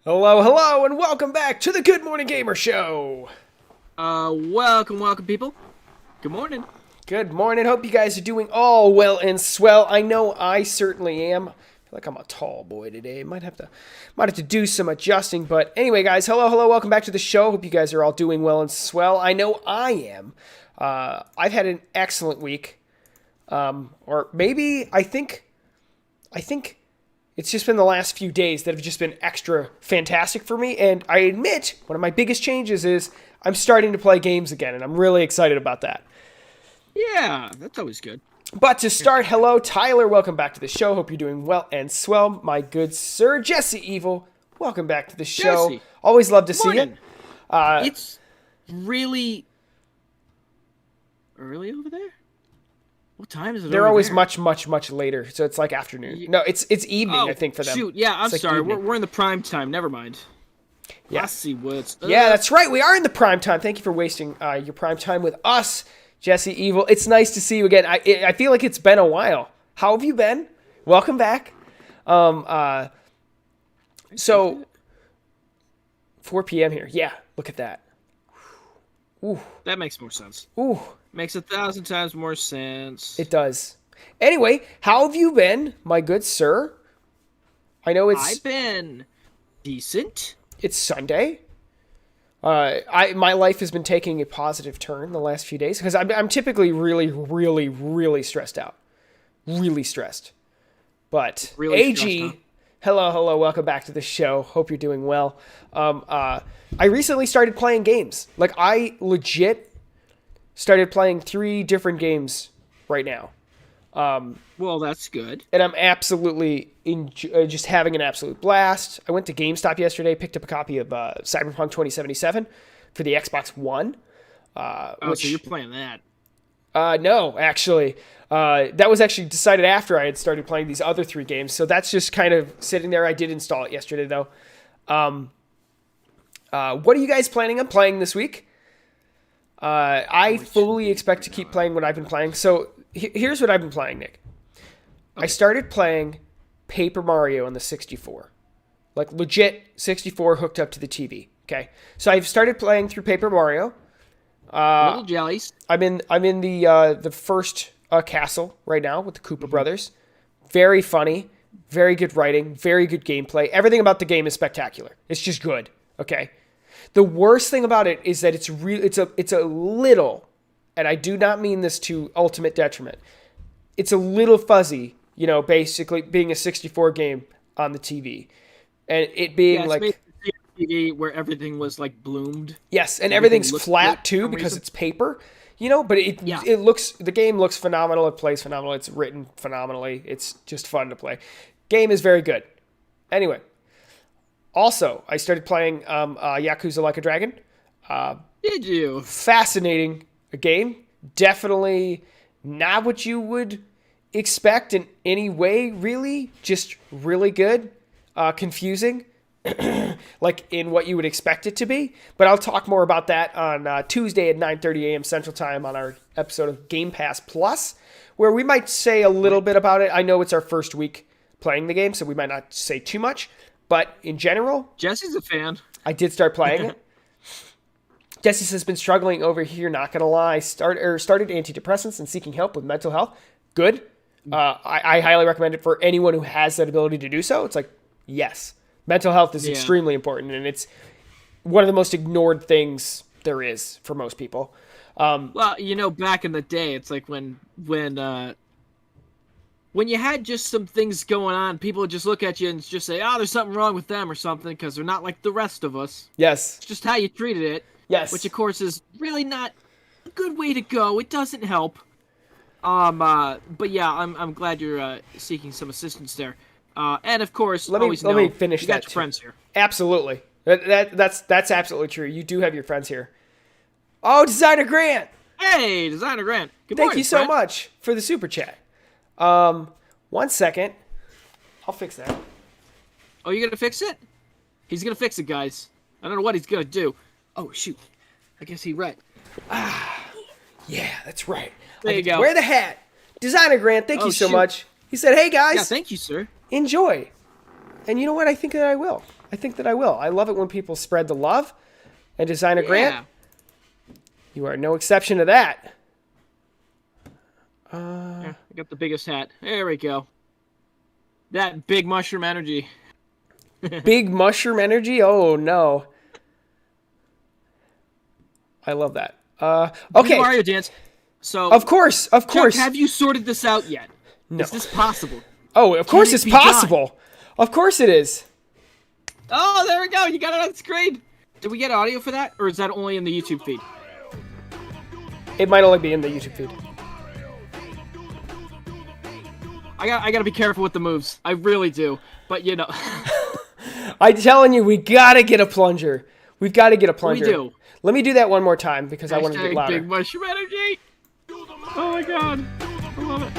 Hello, hello, and welcome back to the Good Morning Gamer Show. Welcome, people. Good morning. Good morning. Hope you guys are doing all well and swell. I know I certainly am. I feel like I'm a tall boy today. Might have to do some adjusting, but anyway, guys, hello, welcome back to the show. Hope you guys are all doing well and swell. I know I am. I've had an excellent week, or maybe I think it's just been the last few days that have just been extra fantastic for me. And I admit one of my biggest changes is I'm starting to play games again, and I'm really excited about that. Yeah, that's always good. But to start, hello, Tyler. Welcome back to the show. Hope you're doing well and swell. My good sir, Jesse Evil. Welcome back to the show. Jesse, Always love to see you. It's really early over there. What time is it? They're over always there? much later, so it's like afternoon. No, it's evening, I think, for them. Shoot, yeah, I'm It's like sorry. evening. We're in the prime time. Never mind. Yeah. I see what's up. Yeah, that's right. We are in the prime time. Thank you for wasting your prime time with us, Jesse Evil. It's nice to see you again. I feel like it's been a while. How have you been? Welcome back. So 4 p.m. here. Yeah, look at that. Ooh, That makes more sense. ooh, Makes 1,000 times more sense. it does. Anyway, how have you been, my good sir? I know I've been decent. it's Sunday. My life has been taking a positive turn the last few days because I'm typically really stressed out, really stressed. But Really AG, stressed, hello, welcome back to the show. Hope you're doing well. I recently started playing games. Like I legit started playing 3 different games right now. Well, that's good. And I'm absolutely just having an absolute blast. I went to GameStop yesterday, picked up a copy of Cyberpunk 2077 for the Xbox One. So you're playing that. No, actually. That was actually decided after I had started playing these other 3 games. So that's just kind of sitting there. I did install it yesterday, though. What are you guys planning on playing this week? I fully expect to keep playing what I've been playing. So here's what I've been playing, Nick. I started playing Paper Mario on the 64. Like legit 64 hooked up to the TV. Okay. So I've started playing through Paper Mario. Little jellies. I'm in the first castle right now with the Koopa brothers. Very funny, very good writing, very good gameplay. Everything about the game is spectacular. It's just good. Okay. The worst thing about it is that it's a little, and I do not mean this to ultimate detriment. It's a little fuzzy, basically being a 64 game on the TV, and it being like TV where everything was like bloomed. yes, and Everything everything's looks flat good too for some because reason. it's paper, but the game looks phenomenal. It plays phenomenal. It's written phenomenally. It's just fun to play. Game is very good. Anyway. Also, I started playing Yakuza Like a Dragon. Did you? Fascinating game. Definitely not what you would expect in any way, really. Just really good. Confusing. Like in what you would expect it to be. But I'll talk more about that on Tuesday at 9:30 a.m. Central Time on our episode of Game Pass Plus, where we might say a little bit about it. I know it's our first week playing the game, so we might not say too much. But in general, Jesse's a fan. I did start playing it. Jesse has been struggling over here, not going to lie. Started antidepressants and seeking help with mental health. Good. I highly recommend it for anyone who has that ability to do so. It's like, yes. Mental health is extremely important, and it's one of the most ignored things there is for most people. Well, back in the day, it's like when you had just some things going on, people would just look at you and just say, "Oh, there's something wrong with them or something," because they're not like the rest of us. Yes. It's just how you treated it. Yes. Which, of course, is really not a good way to go. It doesn't help. But yeah, I'm glad you're seeking some assistance there. And of course, let always me finish you got that your too. friends here. Absolutely. That's absolutely true. You do have your friends here. Oh, Designer Grant. Hey, Designer Grant. Good Thank morning, you so friend. much for the super chat. 1 second. I'll fix that. Oh, you gonna fix it? He's gonna fix it, guys. I don't know what he's gonna do. Oh shoot! I guess he read. Yeah, that's right. There I you get to go. wear the hat. Designer Grant, thank Oh, you so shoot. much. He said, hey guys, Yeah, thank you, sir. enjoy. And you know what? I think that I will. I think that I will. I love it when people spread the love. And Designer Grant, you are no exception to that. I got the biggest hat. There we go. That big mushroom energy. Big mushroom energy? Oh, no. I love that. Okay. Mario dance. So, of course. Chuck, have you sorted this out yet? No. Is this possible? Oh, of course it's possible. Done? Of course it is. Oh, there we go. You got it on screen. Did we get audio for that, or is that only in the YouTube feed? It might only be in the YouTube feed. I gotta be careful with the moves. I really do. But, you know. I'm telling you, we gotta get a plunger. We've got to get a plunger. We do. Let me do that one more time because I want to get louder. Big mushroom energy. Oh my god. I love it.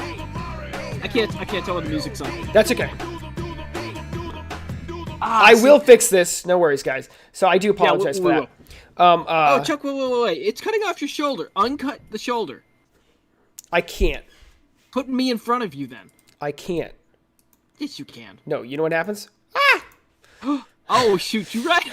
I can't tell what the music's on. That's okay. I will fix this. No worries, guys. So I do apologize for that. Oh, Chuck, wait. It's cutting off your shoulder. Uncut the shoulder. I can't. Put me in front of you, then. I can't. Yes, you can. No, you know what happens? Oh, shoot, you right.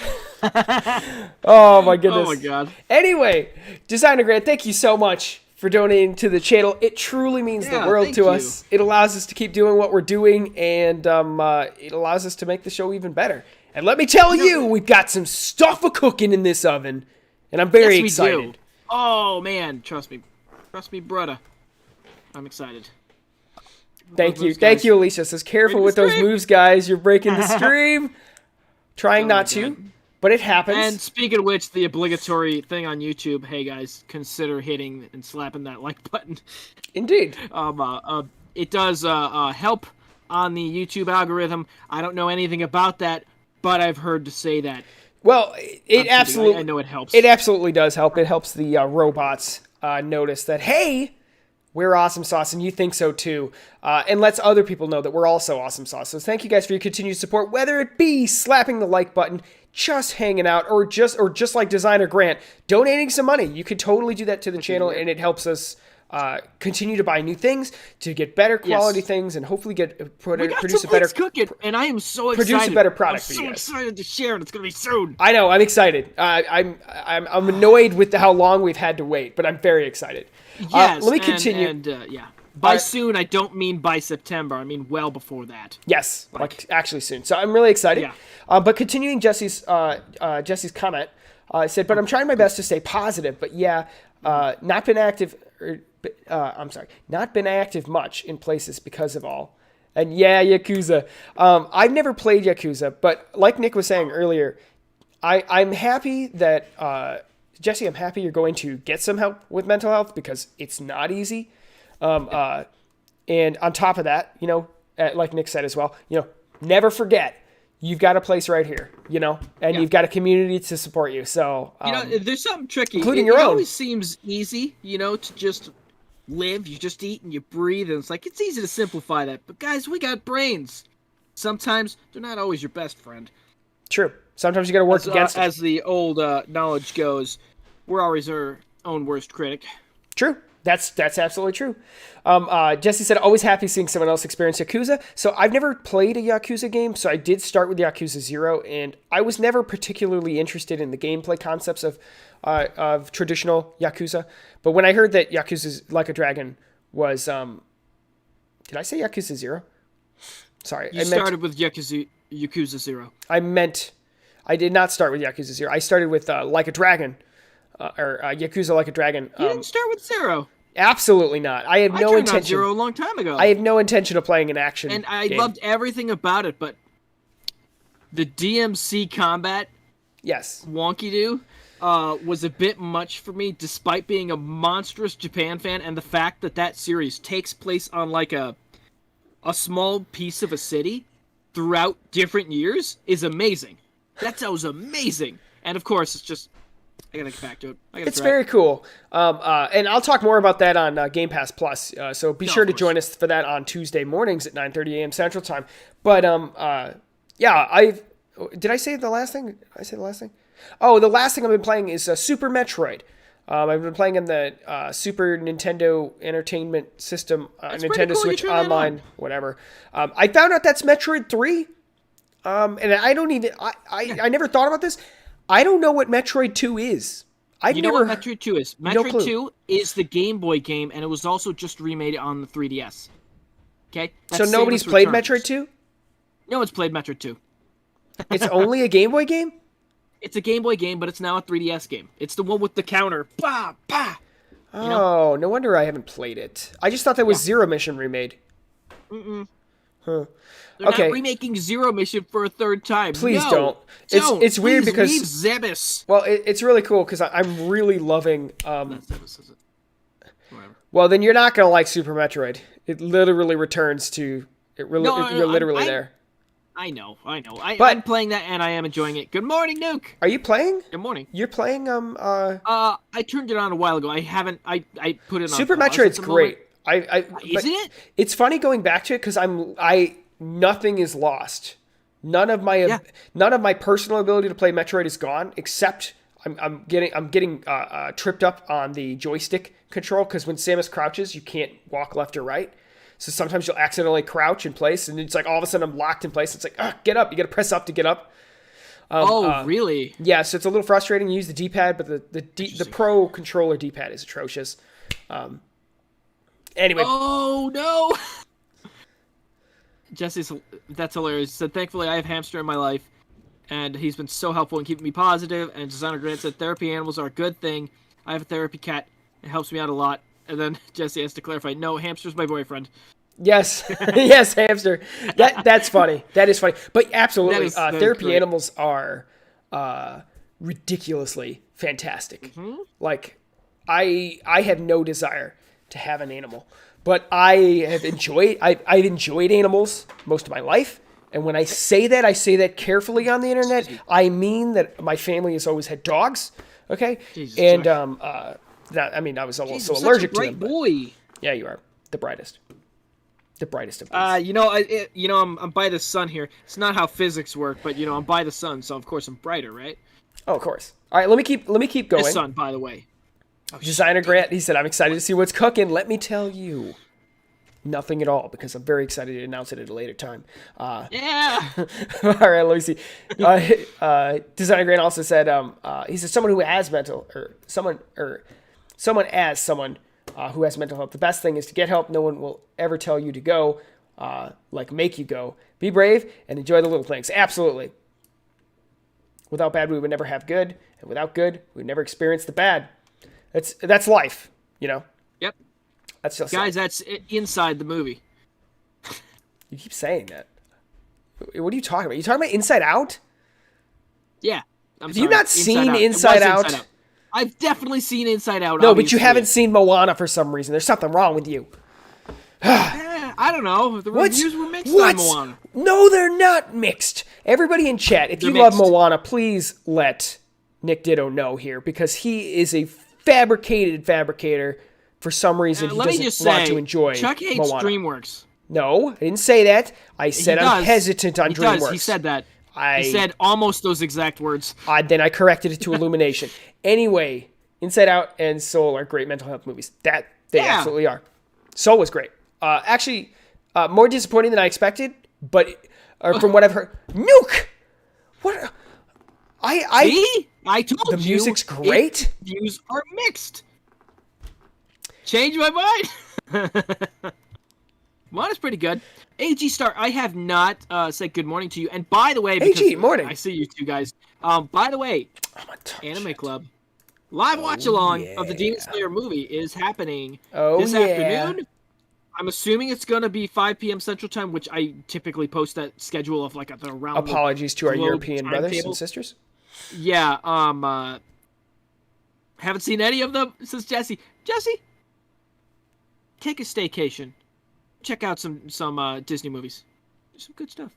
Oh, my goodness. Oh, my God. Anyway, Designer Grant, thank you so much for donating to the channel. It truly means the world to us. It allows us to keep doing what we're doing, and it allows us to make the show even better. And let me tell you, we've got some stuff a-cooking in this oven, and I'm very excited. Do. Oh, man, trust me. Trust me, brother. I'm excited. Thank you. Thank you, Alicia. Says, careful with those moves, guys. You're breaking the stream. Trying not to, but it happens. And speaking of which, the obligatory thing on YouTube, hey guys, consider hitting and slapping that like button. Indeed. It does help on the YouTube algorithm. I don't know anything about that, but I've heard to say that. Well, it absolutely. I know it helps. It absolutely does help. It helps the robots notice that, hey, we're awesome sauce, and you think so too. And lets other people know that we're also awesome sauce. So thank you guys for your continued support, whether it be slapping the like button, just hanging out, or just like Designer Grant, donating some money. You could totally do that to the channel, and it helps us continue to buy new things, to get better quality things, and hopefully produce a better cooking. And I am so excited. Produce a better product for you guys. guys. I'm so excited to share it. It's gonna be soon. I know. I'm excited. I'm annoyed with how long we've had to wait, but I'm very excited. Yes, let me continue. By soon, I don't mean by September. I mean well before that. Yes, like actually soon. So I'm really excited. Yeah. But continuing Jesse's comment, said, but I'm trying my best to stay positive. But yeah, not been active. Not been active much in places because of all. And yeah, Yakuza. I've never played Yakuza, but like Nick was saying earlier, I'm happy that Jesse, I'm happy you're going to get some help with mental health because it's not easy. And on top of that, like Nick said as well, never forget you've got a place right here, and you've got a community to support you. So, there's something tricky, including your own. It always seems easy, to just live. You just eat and you breathe, and it's easy to simplify that. But guys, we got brains. Sometimes they're not always your best friend. True. Sometimes you got to work against it. As the old knowledge goes, we're always our own worst critic. True. That's absolutely true. Jesse said, always happy seeing someone else experience Yakuza. So I've never played a Yakuza game, so I did start with Yakuza 0, and I was never particularly interested in the gameplay concepts of traditional Yakuza. But when I heard that Yakuza Like a Dragon was... did I say Yakuza 0? Sorry. You started with Yakuza 0. I did not start with Yakuza 0. I started with Like a Dragon. Or Yakuza Like a Dragon. You didn't start with 0. Absolutely not. I have no intention. 0 a long time ago. I have no intention of playing an action and I game. Loved everything about it, but the DMC combat, yes, wonky-doo, was a bit much for me, despite being a monstrous Japan fan, and the fact that series takes place on like a small piece of a city throughout different years is amazing. That was amazing, and of course it's just. I gotta get back to it. It's very cool. And I'll talk more about that on Game Pass Plus. So be sure to join us for that on Tuesday mornings at 9:30 a.m. Central Time. But did I say the last thing? Did I say the last thing? Oh, the last thing I've been playing is Super Metroid. I've been playing in the Super Nintendo Entertainment System, Nintendo cool. Switch Online, whatever. I found out that's Metroid 3. And I don't even I never thought about this. I don't know what Metroid 2 is. I've You know never what Metroid 2 is? no Metroid clue. 2 is the Game Boy game, and it was also just remade on the 3DS. Okay? So That's nobody's Samus played Returns. Metroid 2? No one's played Metroid 2. It's only a Game Boy game? It's a Game Boy game, but it's now a 3DS game. It's the one with the counter. Bah, bah. Oh, no wonder I haven't played it. I just thought that was Zero Mission remade. Huh. They're Okay. not remaking Zero Mission for a third time. Please No, don't. It's weird Please because leave Zebus. well, it's really cool because I'm really loving. Not Zebus, is it? Whatever. Well, then you're not gonna like Super Metroid. It literally returns to it. Really, No, you're literally I- there. I know. But- I'm playing that, and I am enjoying it. Good morning, Nuke. Are you playing? Good morning. You're playing I turned it on a while ago. I haven't. I put it on. Super pause Metroid's at the great. moment. But Isn't it? It's funny going back to it because nothing is lost. None of my personal ability to play Metroid is gone, except I'm getting tripped up on the joystick control because when Samus crouches, you can't walk left or right. So sometimes you'll accidentally crouch in place, and it's like all of a sudden I'm locked in place. It's like, get up! You got to press up to get up. Really? Yeah, so it's a little frustrating to use the D-pad, but the Pro controller D-pad is atrocious. Anyway. Oh no! That's hilarious. He said, thankfully, I have Hamster in my life, and he's been so helpful in keeping me positive. And Designer Grant said, therapy animals are a good thing. I have a therapy cat. It helps me out a lot. And then Jesse has to clarify, no, Hamster's my boyfriend. Yes, yes, Hamster. That's funny. That is funny. But absolutely, That is therapy great. animals are ridiculously fantastic. Mm-hmm. Like, I have no desire to have an animal, but I've enjoyed animals most of my life. And when I say that carefully on the internet. I mean that my family has always had dogs. Okay, Jesus and Christ. I was also Jeez, allergic such a to them. great but- boy. Yeah, you are the brightest of boys. I'm by the sun here. It's not how physics work, but I'm by the sun, so of course I'm brighter, right? Oh, of course. All right, let me keep going. The sun, by the way. Designer Grant, he said, I'm excited to see what's cooking. Let me tell you, nothing at all, because I'm very excited to announce it at a later time. Yeah. All right, let me see. Designer Grant also said, he said, someone who has mental who has mental health. The best thing is to get help. No one will ever tell you to go, make you go. Be brave and enjoy the little things. Absolutely. Without bad, we would never have good, and without good, we would never experience the bad. That's life, Yep. That's just Guys, that's inside the movie. You keep saying that. What are you talking about? You talking about Inside Out? Yeah. Have you not seen Inside Out? I've definitely seen Inside Out. No, but you obviously. haven't seen Moana for some reason. There's something wrong with you. I don't know. The reviews were mixed What? on Moana. No, they're not mixed. Everybody in chat, if you They're love mixed. Moana, please let Nick Ditto know here, because he is a fabricator. For some reason, he Let me doesn't just want say, to enjoy Chuck hates Moana. DreamWorks. No, I didn't say that. I said He I'm does. hesitant on He DreamWorks. does. He said that. He said almost those exact words. Then I corrected it to Illumination. Anyway, Inside Out and Soul are great mental health movies. They absolutely are. Soul was great. Actually, more disappointing than I expected, but from what I've heard, Nuke. What? See? I told you. The music's great. Views are mixed. Change my mind. Moana's pretty good. AG Star, I have not said good morning to you. And by the way, because AG, morning. I see you two guys. By the way, Anime Club live watch along of the Demon Slayer movie is happening this afternoon. I'm assuming it's gonna be 5 p.m. Central Time, which I typically post that schedule of like around. Apologies to our globe European brothers timetable. and sisters. Yeah. Haven't seen any of them since Jesse. Jesse, take a staycation. Check out some Disney movies. There's some good stuff.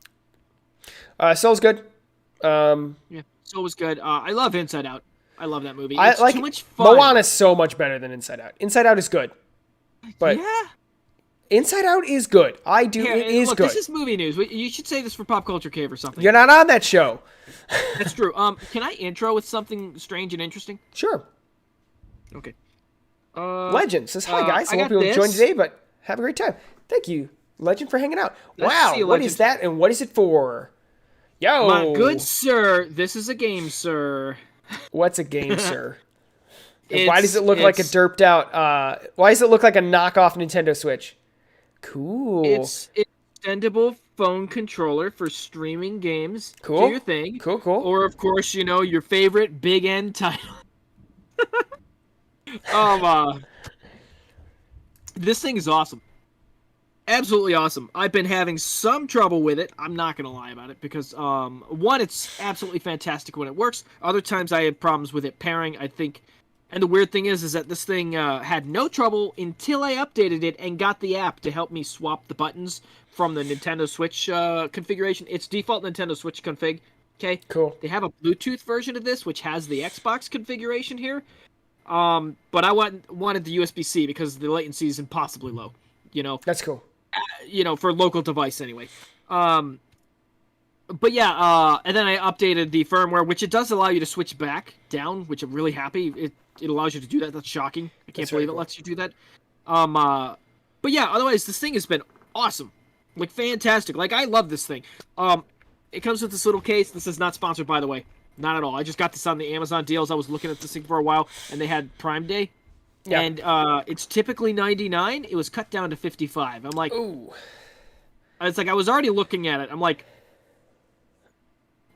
Soul's good. Yeah, so was good. I love Inside Out. I love that movie. I It's like too much fun. Moana's so much better than Inside Out. Inside Out is good, but Yeah. Inside Out is good. It is Look, good. this is movie news. You should say this for Pop Culture Cave or something. You're not on that show. That's true. Can I intro with something strange and interesting? Sure. Okay. Legend says, hi guys. I I won't be got able to join this. today, but have a great time. Thank you, Legend, for hanging out. Nice to Wow, see you, what Legend. is that and what is it for? My good Yo, sir, this is a game, sir. what's a game, sir? And why does It's it look like a it's derped out? Why does it look like a knockoff Nintendo Switch? Cool, it's an extendable phone controller for streaming games. Do your cool, thing. cool, cool. Or of course, your favorite big end title. Um, this thing is awesome. Absolutely awesome. I've been having some trouble with it. I'm not gonna lie about it because one, it's absolutely fantastic when it works. Other times I had problems with it pairing. I think, and the weird thing is that this thing had no trouble until I updated it and got the app to help me swap the buttons from the Nintendo Switch configuration. It's default Nintendo Switch config. Okay. Cool. They have a Bluetooth version of this, which has the Xbox configuration here. But I wanted the USB-C because the latency is impossibly low. That's cool. For local device anyway. But yeah, and then I updated the firmware, which it does allow you to switch back down, which I'm really happy. It allows you to do that. That's shocking. I can't believe it lets you do that. But yeah, otherwise this thing has been awesome, like fantastic. Like I love this thing. It comes with this little case. This is not sponsored, by the way, not at all. I just got this on the Amazon deals. I was looking at this thing for a while, and they had Prime Day. Yeah. And it's typically $99. It was cut down to $55. I'm like, ooh. It's like I was already looking at it. I'm like,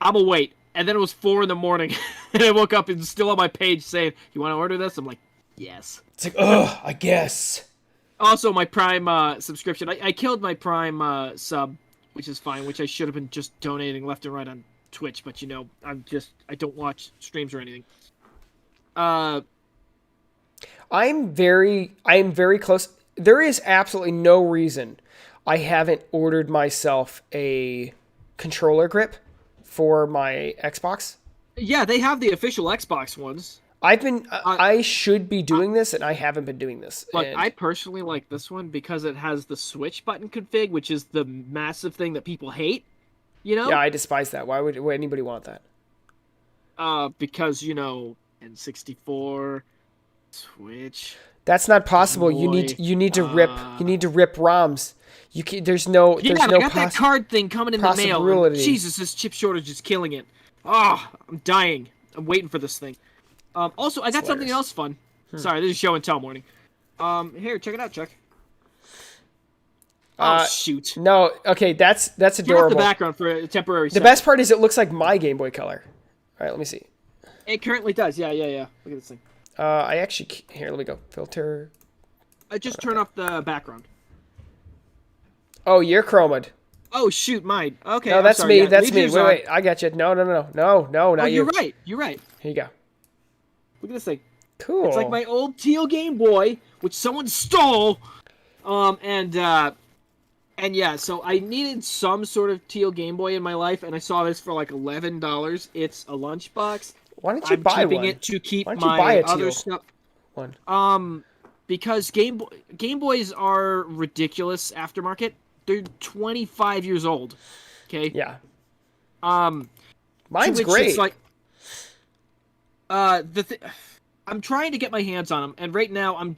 I'm gonna wait. And then it was 4 in the morning, and I woke up and it's still on my page saying, "You want to order this?" I'm like, "Yes." It's like, oh, I guess. Also, my Prime subscription. I killed my Prime sub, which is fine. Which I should have been just donating left and right on Twitch, but I don't watch streams or anything. I am very close. There is absolutely no reason I haven't ordered myself a controller grip for my Xbox. Yeah, they have the official Xbox ones. I should be doing this, and I haven't been doing this. Look, and I personally like this one because it has the switch button config, which is the massive thing that people hate. Yeah, I despise that. Why would anybody want that? Because N64, Switch. That's not possible. You need to rip ROMs. There's no I got that card thing coming in the mail. And Jesus, this chip shortage is killing it. I'm dying. I'm waiting for this thing. Also, I got something else fun. Sorry, this is show and tell morning. Here, check it out, Chuck. Shoot. No, okay, that's adorable. Turn off the background for a temporary second. The best part is it looks like my Game Boy Color. All right, let me see. It currently does. Yeah. Look at this thing. Here, let me go. Filter. I just turn off the background. Oh, you're chromed. Oh, shoot, mine. Okay. No, that's me. Yeah, that's me. Wait, I got you. No, not you. You're right. Here you go. Look at this thing. Cool. It's like my old teal Game Boy, which someone stole. And yeah, so I needed some sort of teal Game Boy in my life, and I saw this for like $11. It's a lunchbox. Why don't you buy one? I'm keeping it to keep my other stuff. One. Because Game Boys are ridiculous aftermarket. They're 25 years old. Okay. Yeah. Mine's great. It's like, I'm trying to get my hands on them, and right now I'm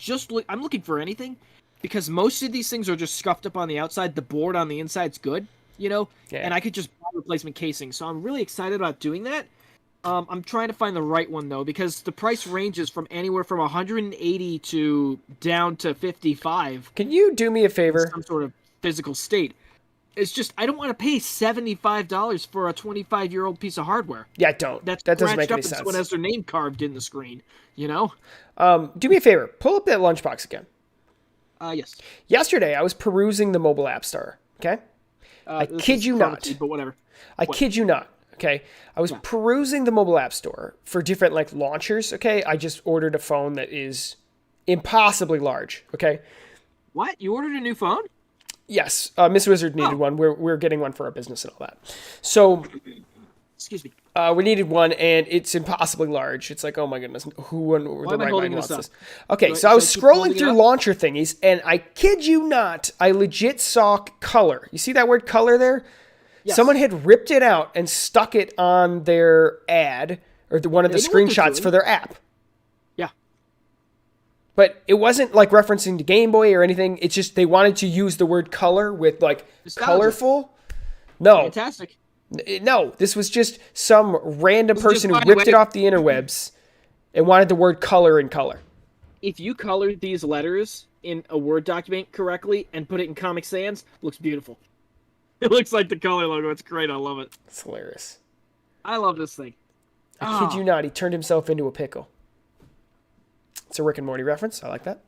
looking for anything, because most of these things are just scuffed up on the outside. The board on the inside's good, Yeah. And I could just buy replacement casing. So I'm really excited about doing that. I'm trying to find the right one though, because the price ranges from anywhere from 180 to down to 55. Can you do me a favor? Some sort of physical state. It's just I don't want to pay $75 for a 25-year-old piece of hardware. Yeah, don't. That doesn't make any sense. Someone has their name carved in the screen. Do me a favor. Pull up that lunchbox again. Yes. Yesterday, I was perusing the mobile app store. Okay. I kid you not. But whatever. I kid you not. Okay. I was perusing the mobile app store for different launchers. Okay. I just ordered a phone that is impossibly large. Okay. What? You ordered a new phone? Yes. Miss Wizard needed one. We're getting one for our business and all that. So, excuse me. We needed one, and it's impossibly large. It's like, oh my goodness, who in the right mind wants this? Okay, so I was scrolling through launcher thingies, and I kid you not, I legit saw color. You see that word color there? Yes. Someone had ripped it out and stuck it on their ad, or one of the screenshots for their app. Yeah. But it wasn't referencing to Game Boy or anything. It's just they wanted to use the word color with colorful. No. Fantastic. No, this was just some random person who by the ripped it way- off the interwebs and wanted the word color in color. If you colored these letters in a Word document correctly and put it in Comic Sans, it looks beautiful. It looks like the color logo. It's great. I love it. It's hilarious. I love this thing. I kid you not, he turned himself into a pickle. It's a Rick and Morty reference. I like that.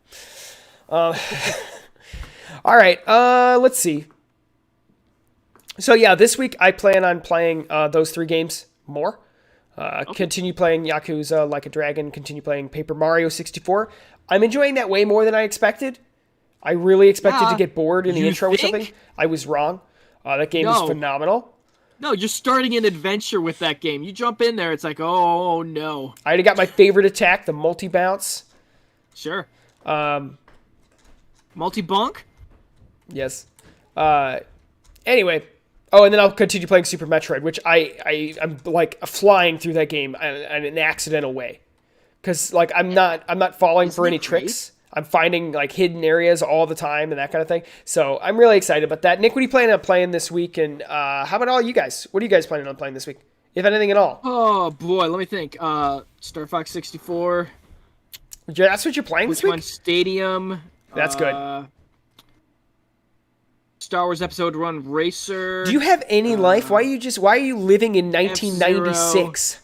All right, let's see. So yeah, this week I plan on playing those 3 games more. Continue playing Yakuza Like a Dragon. Continue playing Paper Mario 64. I'm enjoying that way more than I expected. I really expected to get bored in the intro or something. I was wrong. That game is phenomenal. No, you're starting an adventure with that game. You jump in there, it's like, oh no. I already got my favorite attack, the multi-bounce. Sure. Multi-bonk? Yes. Anyway. Oh, and then I'll continue playing Super Metroid, which I'm like flying through that game in an accidental way. Because like I'm not falling for any tricks. I'm finding like hidden areas all the time and that kind of thing. So I'm really excited about that. Nick, what are you planning on playing this week? And how about all you guys? What are you guys planning on playing this week? If anything at all? Oh boy, let me think. Star Fox 64. That's what you're playing this week? Pokemon Stadium. That's good. Star Wars Episode 1 Racer. Do you have any life? Why are you living in 1996?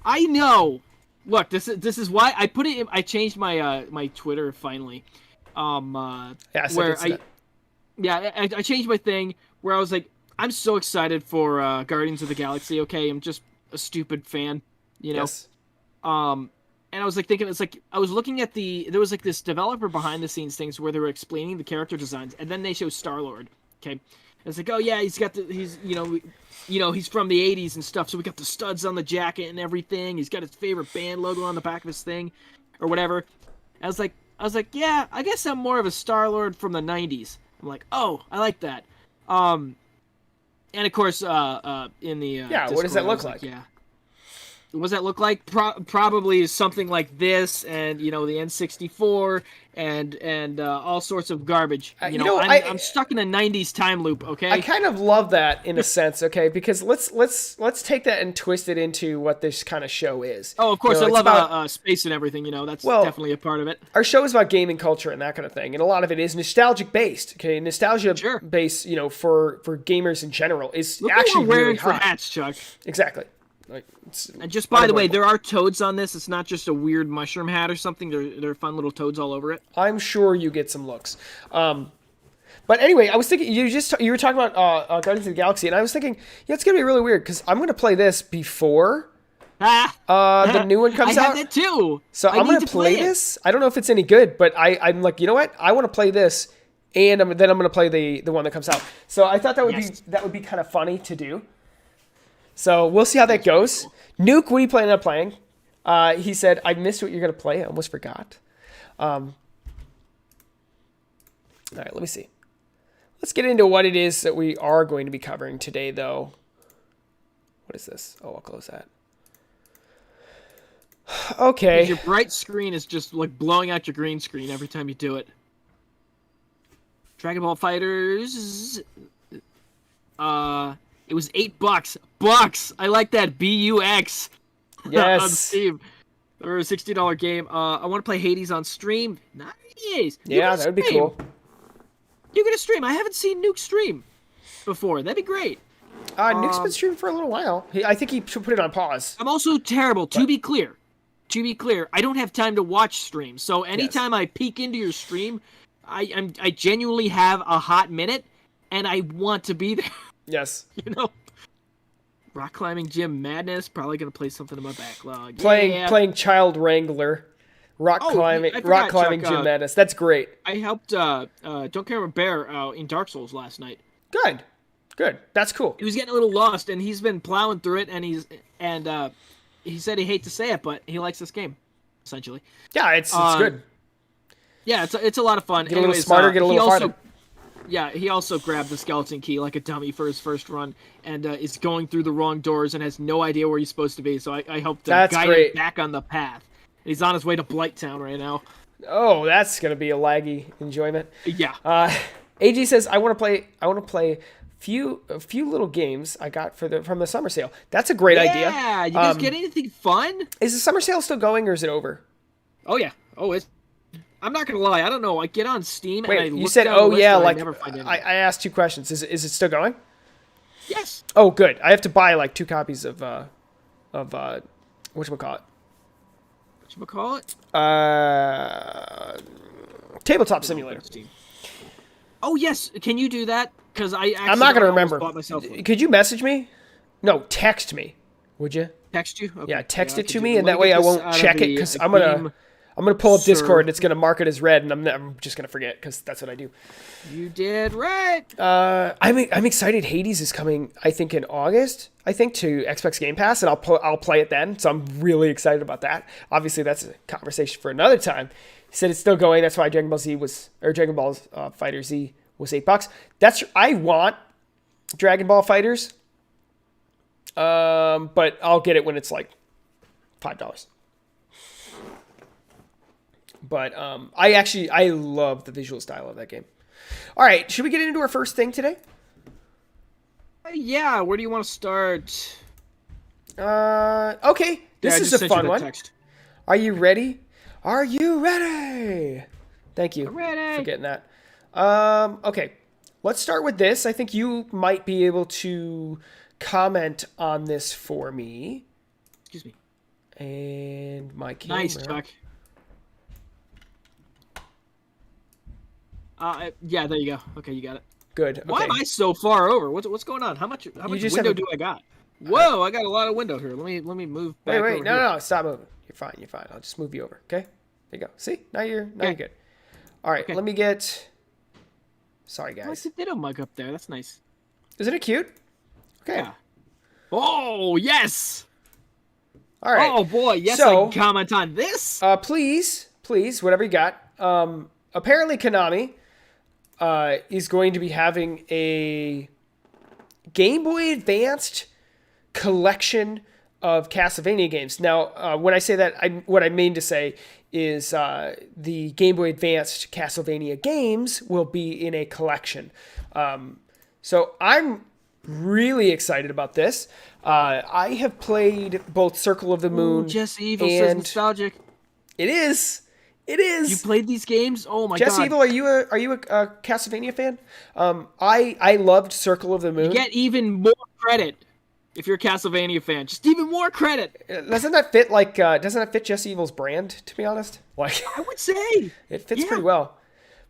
I know. Look, this is why I put it in, I changed my my Twitter finally. I changed my thing where I was like, I'm so excited for Guardians of the Galaxy. Okay, I'm just a stupid fan, you know. Yes. And I was like thinking, it's like I was looking at there was like this developer behind the scenes things where they were explaining the character designs, and then they show Star-Lord. Okay, and it's like, oh yeah, he's from the '80s and stuff, so we got the studs on the jacket and everything. He's got his favorite band logo on the back of his thing, or whatever. I was like, yeah, I guess I'm more of a Star-Lord from the '90s. I'm like, oh, I like that. And of course, in the what does that look like? Yeah. What does that look like? Probably something like this, and the N64, and all sorts of garbage. I'm stuck in a '90s time loop. Okay. I kind of love that in a sense. Okay, because let's take that and twist it into what this kind of show is. Oh, of course, I love space and everything. That's definitely a part of it. Our show is about gaming culture and that kind of thing, and a lot of it is nostalgic based. Okay, nostalgia based. For gamers in general is actually what we're wearing really for high. hats, Chuck. Exactly. And just by the way, there are toads on this. It's not just a weird mushroom hat or something. There are fun little toads all over it. I'm sure you get some looks. But anyway, I was thinking you were talking about Guardians of the Galaxy, and I was thinking, it's gonna be really weird because I'm gonna play this before the new one comes out. I have that too. So I'm gonna play this. I don't know if it's any good, but I'm like, you know what? I want to play this, and then I'm gonna play the one that comes out. So I thought that would be kind of funny to do. So we'll see how that goes. Cool. Nuke, what are you planning on playing? He said, I missed what you're going to play. I almost forgot. All right, let me see. Let's get into what it is that we are going to be covering today, though. What is this? Oh, I'll close that. Okay. Your bright screen is just like blowing out your green screen every time you do it. Dragon Ball Fighters. It was $8. Bucks. I like that. BUX. Yes. On Steam. Or a $60 game. I want to play Hades on stream. Nice. Yeah, that would be cool. You're gonna stream. I haven't seen Nuke stream before. That'd be great. Nuke's been streaming for a little while. I think he should put it on pause. I'm also terrible. To be clear, I don't have time to watch streams. So anytime I peek into your stream, I genuinely have a hot minute, and I want to be there. Yes. Rock climbing gym madness. Probably gonna play something in my backlog. Playing Child Wrangler. Rock climbing gym madness. That's great. I helped Don't Care About Bear in Dark Souls last night. Good. That's cool. He was getting a little lost, and he's been plowing through it, and he said he hates to say it, but he likes this game, essentially. Yeah, it's good. Yeah, it's a lot of fun. Get a little smarter, get a little farther. Yeah, he also grabbed the skeleton key like a dummy for his first run, and is going through the wrong doors and has no idea where he's supposed to be. So I helped guide him back on the path. And he's on his way to Blighttown right now. Oh, that's gonna be a laggy enjoyment. Yeah. AG says I want to play a few little games I got from the summer sale. That's a great idea. Yeah, you guys get anything fun? Is the summer sale still going or is it over? Oh yeah. Oh, it's. I'm not gonna lie. I don't know. I get on Steam and I Wait, you look said, down the oh list yeah, and like I never find anything. I asked two questions. Is it still going? Yes. Oh, good. I have to buy like 2 copies of whatchamacallit? Whatchamacallit? Tabletop Simulator. Steam. Oh yes. Can you do that? Because I'm not gonna remember. Bought myself one. Could you message me? No, text me. Would you? Text you? Okay. Yeah, text I it can to do- me, let and that me way get I this won't out of check it the because game I'm gonna pull up Discord and serve. it's gonna mark it as red, and I'm just gonna forget because that's what I do. You did right. I'm excited. Hades is coming. I think in August. I think to Xbox Game Pass, and I'll play it then. So I'm really excited about that. Obviously, that's a conversation for another time. He said it's still going. That's why Dragon Ball Fighter Z was $8. I want Dragon Ball Fighters. But I'll get it when it's like $5. But I love the visual style of that game. All right, should we get into our first thing today? Yeah. Where do you want to start? Okay. This I is just a sent you fun the one. text. Are you ready? Are you ready? Thank you. Ready. For getting that. Okay. Let's start with this. I think you might be able to comment on this for me. Excuse me. And my camera. Nice, Chuck. Yeah, there you go. Okay, you got it. Good. Okay. Why am I so far over? What's going on? How much just window have a- do I got? Whoa, I got a lot of window here. Let me move back Wait, over no, here. no, stop moving. You're fine. You're fine. I'll just move you over. Okay. There you go. See, now you're good. All right. Okay. Let me get. Sorry, Oh, guys. it's a ditto mug up there. That's nice. Isn't it cute? Okay. Yeah. Oh yes. All right. Oh boy, yes. So- I can comment on this. Please, whatever you got. Apparently, Konami is going to be having a Game Boy Advanced collection of Castlevania games. Now, when I say that, what I mean to say is the Game Boy Advanced Castlevania games will be in a collection. So I'm really excited about this. I have played both Circle of the Moon. Ooh, Jesse Evil says and nostalgic. It is. It is. You played these games? Oh my Jesse god. Evil, are you a Castlevania fan? I loved Circle of the Moon. You get even more credit if you're a Castlevania fan. Just even more credit. Doesn't that fit Jesse Evil's brand? To be honest, like I would say. it fits Yeah. pretty well.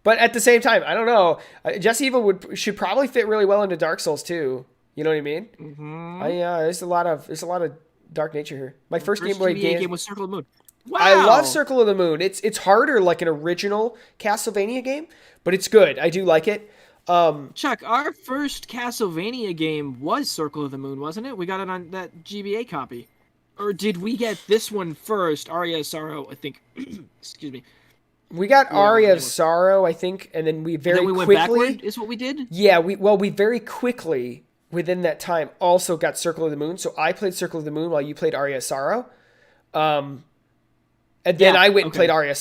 But at the same time, I don't know. Jesse Evil should probably fit really well into Dark Souls too. You know what I mean? Mm-hmm. There's a lot of dark nature here. My first Game Boy game was Circle of the Moon. Wow. I love Circle of the Moon. It's harder like an original Castlevania game, but it's good. I do like it. Chuck, our first Castlevania game was Circle of the Moon, wasn't it? We got it on that GBA copy. Or did we get this one first? Aria of Sorrow, I think. Excuse me. We got Aria of Sorrow, I think, and then we very went quickly backward, is what we did? Yeah, we very quickly within that time also got Circle of the Moon. So I played Circle of the Moon while you played Aria of Sorrow. And then I went and played Aria of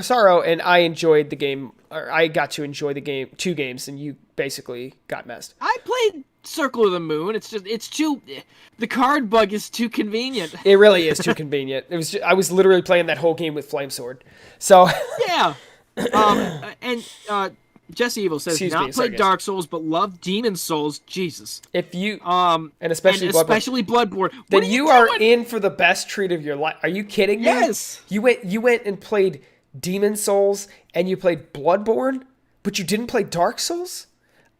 Sorrow, and I enjoyed the game. Or I got to enjoy the game, 2 games, and you basically got messed. I played Circle of the Moon. It's too. The card bug is too convenient. It really is too convenient. I was literally playing that whole game with Flame Sword. So Yeah. And Jesse Evil says Excuse me, not sorry, played guys. Dark Souls but loved Demon Souls. Jesus. if you And especially Bloodborne. then What you are are doing? in for the best treat of your life. Are you kidding me? Yes. You went and played Demon Souls and you played Bloodborne, but you didn't play Dark Souls?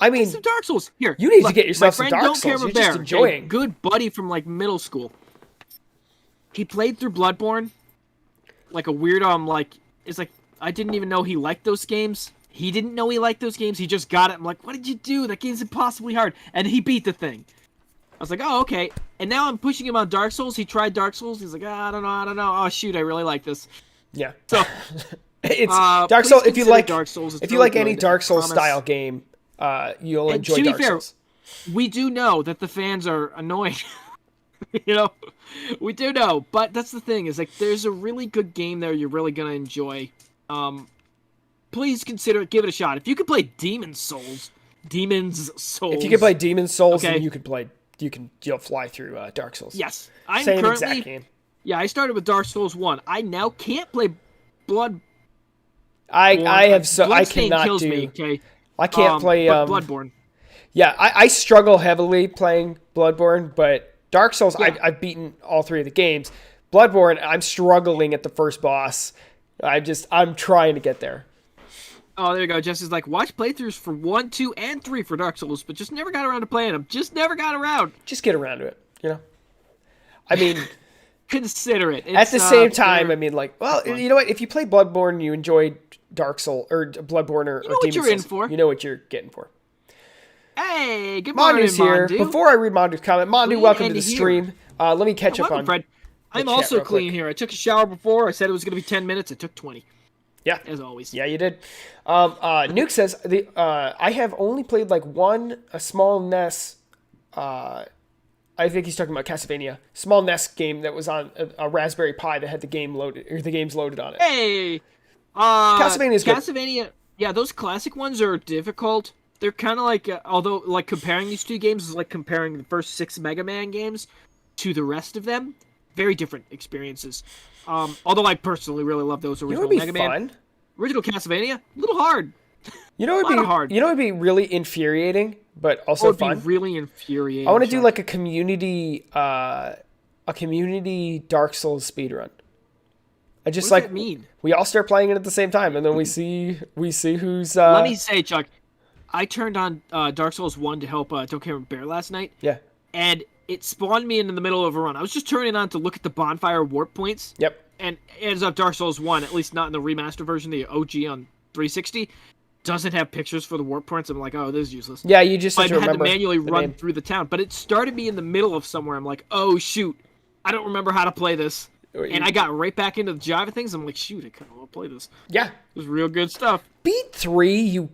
I mean, Some Dark Souls. Here. you need to look, get yourself my some friend Dark Don't Souls. Care You're just Bear, enjoying. a good buddy from like middle school. He played through Bloodborne. Like a weirdo. It's like I didn't even know he liked those games. He didn't know he liked those games. He just got it. I'm like, what did you do? That game's impossibly hard. And he beat the thing. I was like, oh, okay. And now I'm pushing him on Dark Souls. He tried Dark Souls. He's like, I don't know. Oh, shoot, I really like this. Yeah. So, It's Dark please Souls. If you consider like Dark Souls, it's if you really like any good. Dark I Souls promise. style game, you'll And enjoy to be Dark fair, Souls. we do know that the fans are annoying. We do know. But that's the thing, is like there's a really good game there you're really going to enjoy. Please give it a shot. If you can play Demon Souls, Demon's Souls. If you can play Demon's Souls, Okay. then you'll fly through Dark Souls. Yes. I'm Same currently, exact game. Yeah, I started with Dark Souls 1. I now can't play Blood. I Bloodstain cannot kills do. me, okay? I can't play. But Bloodborne. Yeah, I struggle heavily playing Bloodborne, but Dark Souls, Yeah. I've beaten all 3 of the games. Bloodborne, I'm struggling at the first boss. I'm trying to get there. Oh, there you go. Jesse's like, watch playthroughs for 1, 2, and 3 for Dark Souls, but just never got around to playing them. Just never got around. Just get around to it, you know? I mean, Consider it. at the same time, I mean, like, well, you know what? If you play Bloodborne, you enjoyed Dark Soul or Bloodborne or what Demon's you're Souls, in for. you know what you're getting for. Hey, good morning, Mondu's here. Mondu. Before I read Mondu's comment, Mondu, Clean welcome to and the here. stream. Let me catch up Welcome, on. Fred. I'm chat also real clean quick. here. I took a shower before. I said it was going to be 10 minutes. It took 20. Yeah, As always. yeah, you did. Nuke says I have only played like a small NES. I think he's talking about Castlevania, small NES game that was on a Raspberry Pi that had the games loaded on it. Hey! Castlevania's good. Castlevania, yeah, those classic ones are difficult. They're kind of like, although, like, comparing these 2 games is like comparing the first 6 Mega Man games to the rest of them. Very different experiences. Although I personally really love those You know original what would Mega be Man. fun? Original Castlevania, a little hard. You know what would Lot be of hard. You know what would be really infuriating, but It also would fun. be really infuriating. I want to do Chuck. like a community Dark Souls speedrun. I just What does like that mean? we all start playing it at the same time, and then we see who's. Let me say, Chuck, I turned on Dark Souls 1 to help Don't Care Bear last night, Yeah. and it spawned me in the middle of a run. I was just turning it on to look at the bonfire warp points, Yep. and it ends up Dark Souls 1, at least not in the remaster version, the OG on 360, doesn't have pictures for the warp points. I'm like, oh, this is useless. Yeah, you just So have I to had to remember manually the run name. through the town, but it started me in the middle of somewhere. I'm like, oh, shoot. I don't remember how to play this. And I got right back into the jive of things. I'm like, shoot, I kind of want to play this. Yeah. It was real good stuff. Beat 3, you.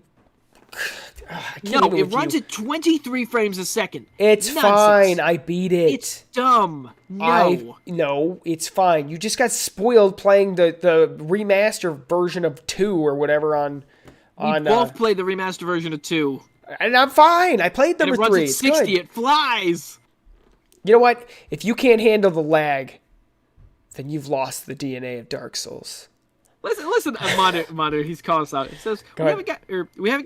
I can't No, even it with runs you. at 23 frames a second. It's Nonsense. fine. I beat it. It's dumb. No. No, it's fine. You just got spoiled playing the remaster version of 2 or whatever on. We both played the remaster version of 2. And I'm fine. I played And number it runs 3. at It's 60. good. It flies. You know what? If you can't handle the lag, then you've lost the DNA of Dark Souls. Listen, Manu, he's calling us out. He says, we haven't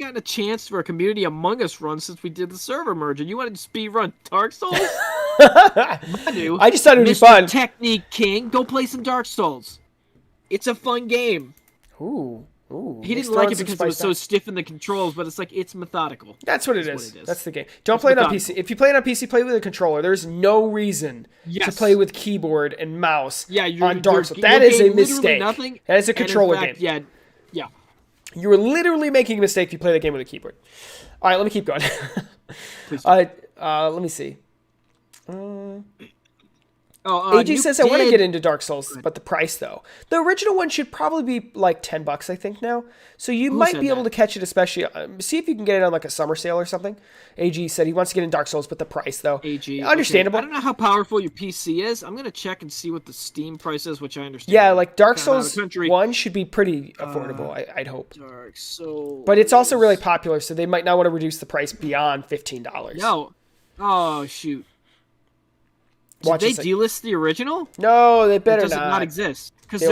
gotten a chance for a community Among Us run since we did the server merge, and you wanted to speed run Dark Souls? Manu, I just thought it'd be Mr. fun. Technique King, go play some Dark Souls. It's a fun game. Ooh. He didn't like it because it was so stiff in the controls, but it's like, it's methodical. That's what it is. what it is. That's the game. Don't play it on PC. If you play it on PC, play with a controller. There's no reason to play with keyboard and mouse on Dark Souls. That is a mistake. Nothing, that is a controller game. Yeah. You are literally making a mistake if you play that game with a keyboard. All right, let me keep going. Please let me see. AG says, I want to get into Dark Souls, but the price, though. The original one should probably be like $10, I think, now. So you might be able to catch it, especially... see if you can get it on like a summer sale or something. AG said he wants to get in Dark Souls, but the price, though. AG, understandable. Okay. I don't know how powerful your PC is. I'm going to check and see what the Steam price is, which I understand. Yeah, like Dark Kind of Souls 1 should be pretty affordable, I'd hope. Dark Souls. But it's also really popular, so they might not want to reduce the price beyond $15. No. Oh, shoot. Did they delist the original? No, they better not. It does not exist. Because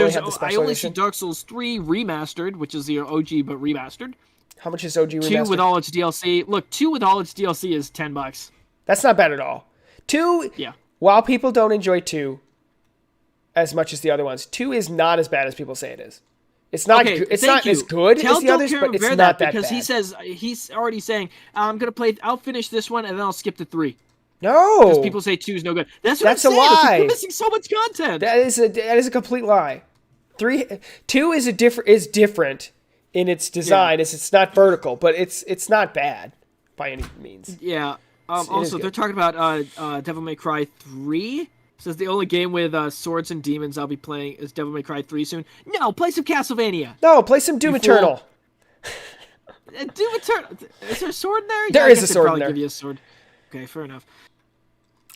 I only see Dark Souls 3 remastered, which is the OG but remastered. How much is OG remastered? 2 with all its DLC. Look, 2 with all its DLC is $10. That's not bad at all. 2, yeah. While people don't enjoy 2 as much as the other ones, 2 is not as bad as people say it is. It's not. Okay, it's not as good as the others, but it's not that bad. Because he says he's already saying I'm gonna play. I'll finish this one and then I'll skip to 3. No, because people say 2 is no good. That's a saying. lie. You're missing so much content. That is a complete lie. 2 is different in its design. Yeah. It's not vertical, but it's not bad by any means. Yeah. Also, they're talking about Devil May Cry 3. Says the only game with swords and demons I'll be playing is Devil May Cry 3 soon. No, play some Castlevania. No, play some Doom Eternal. Doom Eternal. Is there a sword in there? There is a sword in there. Give you a sword. Okay, fair enough.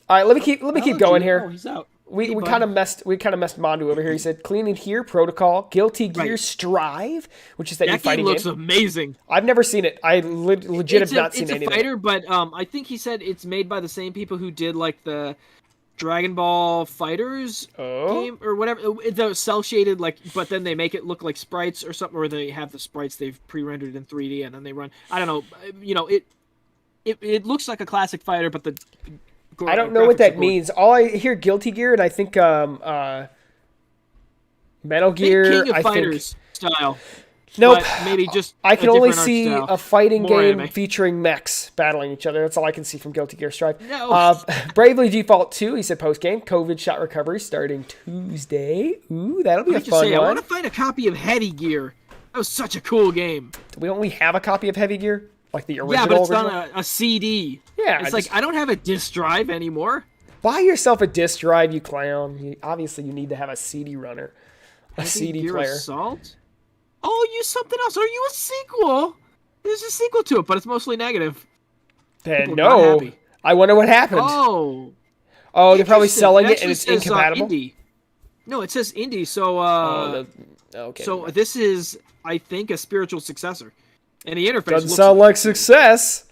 All right, let me keep going here. Oh, he's out. We bud. kind of messed Mondu over here. He said Clean and Here, Protocol, Guilty Gear Right. Strive, which is that new That game fighting looks game. amazing. I've never seen it. I legit have not seen It's a any of fighter, it. but I think he said it's made by the same people who did like the Dragon Ball Fighters game or whatever. The cell shaded but then they make it look like sprites or something, or they have the sprites they've pre-rendered in 3D and then they run. I don't know. It looks like a classic fighter, but the I don't know what that means. All I hear Guilty Gear, and I think Metal Gear. King of Fighters style. Nope. But maybe just I can only different art see style. a fighting More game anime. featuring mechs battling each other. That's all I can see from Guilty Gear Strive. No. Bravely Default 2, he said post game. COVID shot recovery starting Tuesday. Ooh, that'll be a fun I one. want to find a copy of Heavy Gear. That was such a cool game. Do we only have a copy of Heavy Gear? Like the original? Yeah, but it's original? on a CD. Yeah, It's like, I don't have a disc drive anymore. Buy yourself a disc drive, you clown. Obviously, you need to have a CD runner. A Heavy CD Gear player. Assault? Oh, use something else. Are you a sequel? There's a sequel to it, but it's mostly negative. Then People are not no. happy. I wonder what happened. Oh. They're probably Interesting. selling it and actually it's says, incompatible. indie. No, it says indie, so Okay. so this is, I think, a spiritual successor. And the interface Doesn't looks sound like success.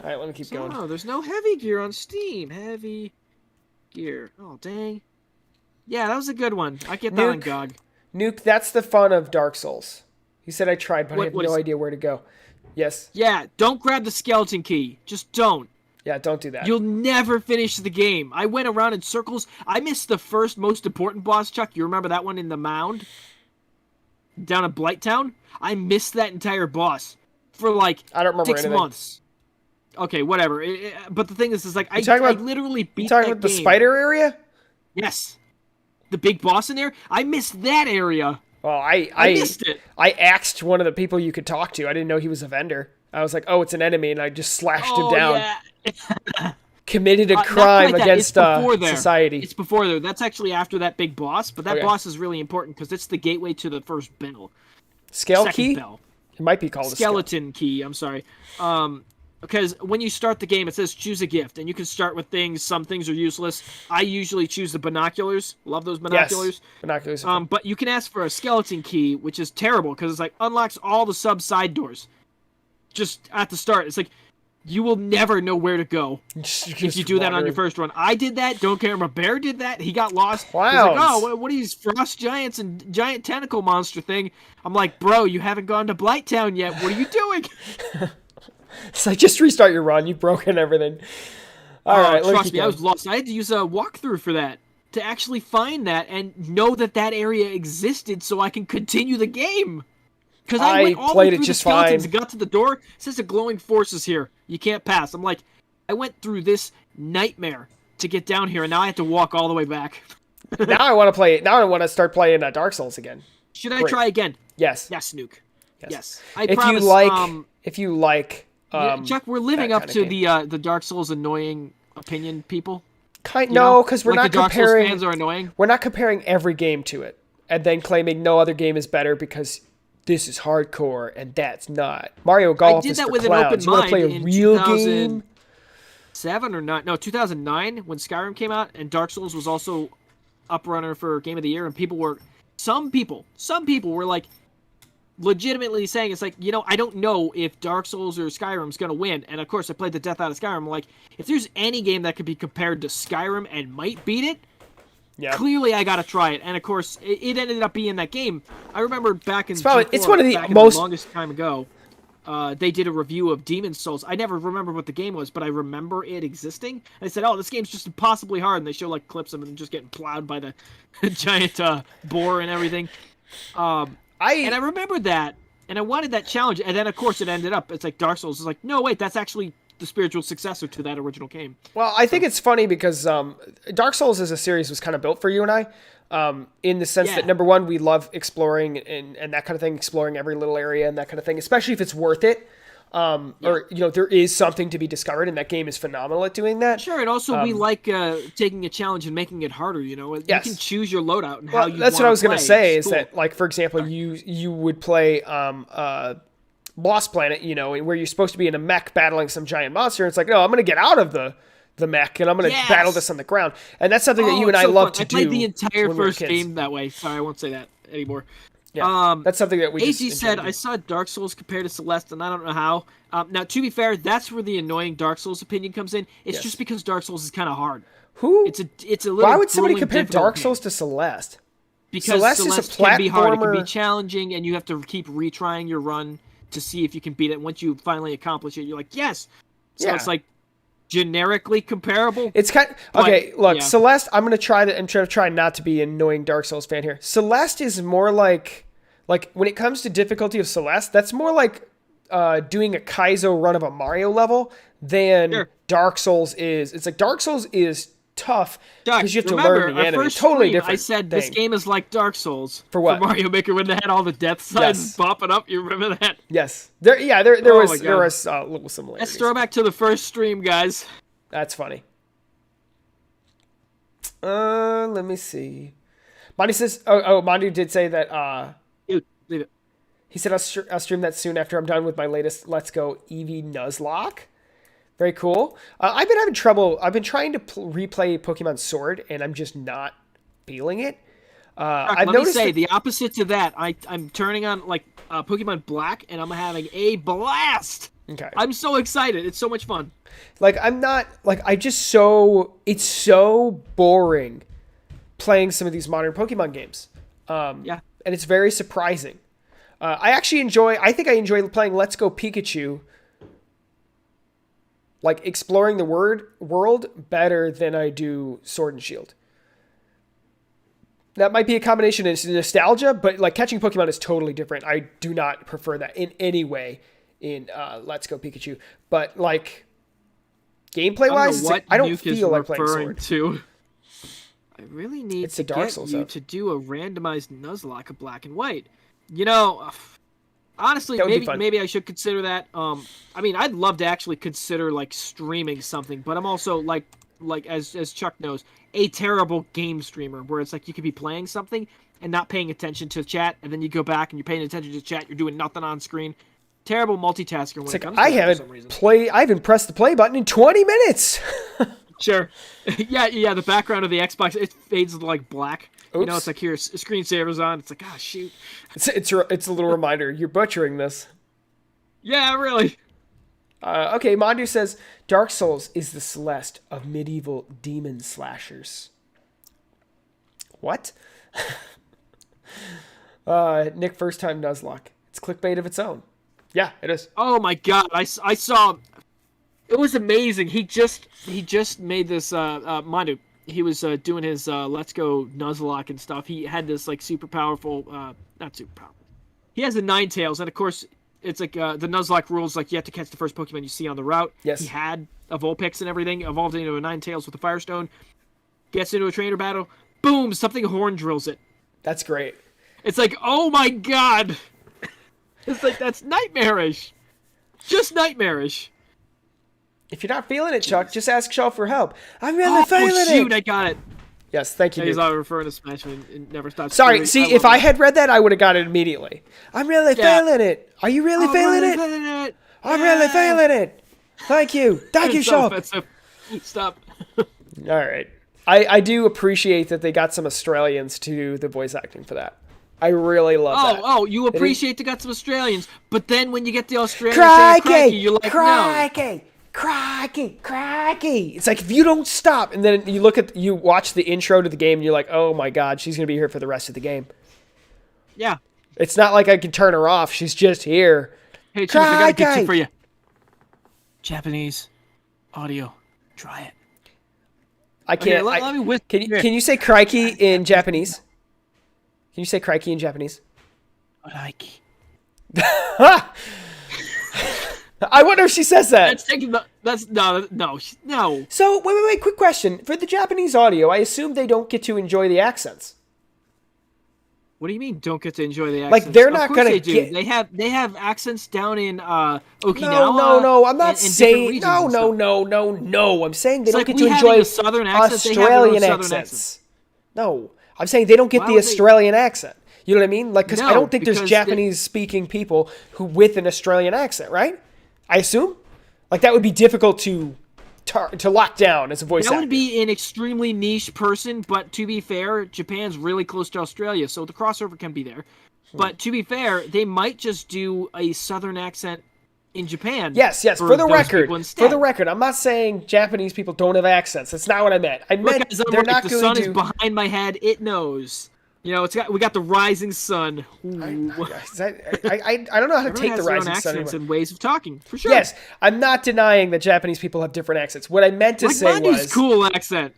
All right, let me keep going. Oh, there's no Heavy Gear on Steam. Heavy Gear. Oh, dang. Yeah, that was a good one. I get that on Nuke. GOG. Nuke, that's the fun of Dark Souls. He said I tried, but I What- have what no is- idea where to go. Yes. Yeah, don't grab the skeleton key. Just don't. Yeah, don't do that. You'll never finish the game. I went around in circles. I missed the first most important boss, Chuck. You remember that one in the mound? Down at Blighttown? I missed that entire boss for like I don't remember 6 anything. months. Okay, whatever. But the thing is like, I talking about- literally beat You talking that about the game. spider area? Yes. The big boss in there? I missed that area. Well, I missed it. I axed one of the people you could talk to. I didn't know he was a vendor. I was like, oh, it's an enemy, and I just slashed him down. Yeah. Committed a Not crime quite that. against It's before there. society. It's before there. That's actually after that big boss, but that Okay. boss is really important because it's the gateway to the first bell. Scale Second key? bell. It might be called a Skeleton key, I'm sorry. Because when you start the game, it says choose a gift, and you can start with things. Some things are useless. I usually choose the binoculars. Love those binoculars. Yes. Binoculars. But you can ask for a skeleton key, which is terrible because it's like unlocks all the side doors. Just at the start, it's like you will never know where to go if you do that on your first run. I did that. Don't care. My bear did that. He got lost. He's like, Clowns. oh, what are these frost giants and giant tentacle monster thing? I'm like, bro, you haven't gone to Blighttown yet. What are you doing? It's like, just restart your run. You've broken everything. All right, let's Trust keep me, I going. was lost. I had to use a walkthrough for that to actually find that and know that that area existed so I can continue the game. Because I went all the way played it through just the skeletons fine. and got to the door. It says the glowing force is here. You can't pass. I'm like, I went through this nightmare to get down here, and now I have to walk all the way back. Now I want to play it. Now I want to start playing Dark Souls again. Should I Great. try again? Yes. Yes, Nuke. Yes. I If promise, you like, yeah, Chuck, we're living that up kind to of game. the Dark Souls annoying opinion people. Kind You know? no, because we're Like not the Dark Souls comparing. fans are annoying. We're not comparing every game to it, and then claiming no other game is better because this is hardcore and that's not. Mario Golf did is that for with an clowns. open You want to play a mind in real 2000 game? 2009 when Skyrim came out and Dark Souls was also up runner for Game of the Year, and some people were like legitimately saying it's like, I don't know if Dark Souls or Skyrim's gonna win. And of course I played the death out of Skyrim. I'm like, if there's any game that could be compared to Skyrim and might beat it, Yeah. clearly I gotta try it. And of course it ended up being that game. I remember back in It's probably- G4, it's one of the back in most- longest time ago, they did a review of Demon's Souls. I never remember what the game was, but I remember it existing. And they said, oh, this game's just impossibly hard. And they show like clips of him just getting plowed by the giant boar and everything. And I remembered that, and I wanted that challenge. And then, of course, it ended up, it's like Dark Souls. It's like, no, wait, that's actually the spiritual successor to that original game. Well, I think it's funny because Dark Souls as a series was kind of built for you and I, in the sense that, number one, we love exploring and that kind of thing, exploring every little area and that kind of thing, especially if it's worth it. Or, there is something to be discovered, and that game is phenomenal at doing that. Sure, and also we like taking a challenge and making it harder, Yes. You can choose your loadout and how you that's what I was going to say, is that, like, for example, you would play Lost Planet, where you're supposed to be in a mech battling some giant monster, and it's like, no, I'm going to get out of the the mech, and I'm going to Yes! battle this on the ground. And that's something that you and it's I so love fun. to do. I played the entire when we were first kids. game that way. Sorry, I won't say that anymore. Yeah, that's something that we AG just said, enjoy doing. I saw Dark Souls compared to Celeste, and I don't know how. Now, to be fair, that's where the annoying Dark Souls opinion comes in. It's Yes. just because Dark Souls is kind of hard. Who? It's a little. Why would somebody grueling, compare difficult Dark game. Souls to Celeste? Because Celeste is a can be hard. It can be platformer. challenging, and you have to keep retrying your run to see if you can beat it. Once you finally accomplish it, you're like, yes. So Yeah. it's like generically comparable. It's kind okay. Look, yeah. Celeste. I'm gonna try that. I'm trying to try not to be an annoying Dark Souls fan here. Celeste is more like when it comes to difficulty of Celeste, that's more like doing a Kaizo run of a Mario level than Sure. Dark Souls is. It's like Dark Souls is tough Doc, because you have to remember, learn the our enemy. first Totally stream, different. I said this game is like Dark Souls. For what? For Mario Maker when they had all the death signs Yes. popping up. You remember that? Yes. There Oh was my there God. was little similarities. Let's throw back to the first stream, guys. That's funny. Let me see. Monty says, Monty did say that, Dude, leave it. he said, I'll stream that soon after I'm done with my latest Let's Go Eevee Nuzlocke. Very cool. I've been having trouble. I've been trying to replay Pokemon Sword, and I'm just not feeling it. I've Let me noticed say, that- the opposite to that, I'm turning on, Pokemon Black, and I'm having a blast! Okay. I'm so excited. It's so much fun. I'm not, it's so boring playing some of these modern Pokemon games. Yeah. And it's very surprising. I think I enjoy playing Let's Go Pikachu, exploring the world better than I do Sword and Shield. That might be a combination of nostalgia, but catching Pokemon is totally different. I do not prefer that in any way in Let's Go Pikachu. But gameplay wise, I don't feel like playing Sword. To. I really need It's to the Dark get Souls you app. to do a randomized Nuzlocke of Black and White. You know, honestly, That would be fun. maybe I should consider that. I mean, I'd love to actually consider streaming something, but I'm also as Chuck knows, a terrible game streamer where it's you could be playing something and not paying attention to chat, and then you go back and you're paying attention to chat, you're doing nothing on screen. Terrible multitasker when it comes to I that for some reason. haven't pressed the play button in 20 minutes. Sure. yeah, the background of the Xbox, it fades to black. You know, Oops. it's here, screensaver's on. It's shoot. It's a little reminder. You're butchering this. Yeah, really. Okay, Mondu says, Dark Souls is the Celeste of medieval demon slashers. What? Nick, first time Nuzlocke. It's clickbait of its own. Yeah, it is. Oh my god, I saw. It was amazing. He just made this. Mandu, he was doing his Let's Go Nuzlocke and stuff. He had this super powerful, not super powerful. He has a Ninetales, and of course, it's the Nuzlocke rules. You have to catch the first Pokemon you see on the route. Yes. He had a Vulpix and everything, evolved into a Ninetales with a Firestone. Gets into a trainer battle. Boom! Something horn drills it. That's great. It's oh my god! It's that's nightmarish. Just nightmarish. If you're not feeling it, Chuck, just ask Shaw for help. I'm really feeling shoot, it. I got it. Yes, thank you, He's Nick. all referring to Smash and it never stops. Sorry, see, if I had read that, I would have got it immediately. I'm really feeling it. Are you really feeling it? I'm really feeling it. Thank you. Thank you, Shaw. Stop. All right. I do appreciate that they got some Australians to do the voice acting for that. I really love that. Oh, you appreciate they got some Australians, but then when you get the Australians saying crikey, you're no. Crikey. It's if you don't stop, and then you watch the intro to the game, and you're like, oh my god, she's going to be here for the rest of the game. Yeah. It's not like I can turn her off. She's just here. Hey, Chief, I got to get you for you. Japanese audio. Try it. I can't. Okay, let me whisper. Can you say crikey in Japanese? Can you say crikey in Japanese? Crikey. I wonder if she says that. No. So, wait, quick question. For the Japanese audio, I assume they don't get to enjoy the accents. What do you mean don't get to enjoy the accents? They're not going to get... They have accents down in Okinawa. No. I'm not and saying... No. I'm saying they don't get to enjoy Australian accents. No. I'm saying they don't get the Australian accent. You know what I mean? Because I don't think there's Japanese-speaking people who with an Australian accent, right? I assume? That would be difficult to to lock down as a voice That actor. would be an extremely niche person, but to be fair, Japan's really close to Australia, so the crossover can be there. But to be fair, they might just do a southern accent in Japan. Yes. For the record, I'm not saying Japanese people don't have accents. That's not what I meant. I meant they're not the going sun to. is behind my head. It knows. You know, we got the rising sun. I don't know how to take the rising sun accents and ways of talking for sure. Yes, I'm not denying that Japanese people have different accents. What I meant to say was cool accent.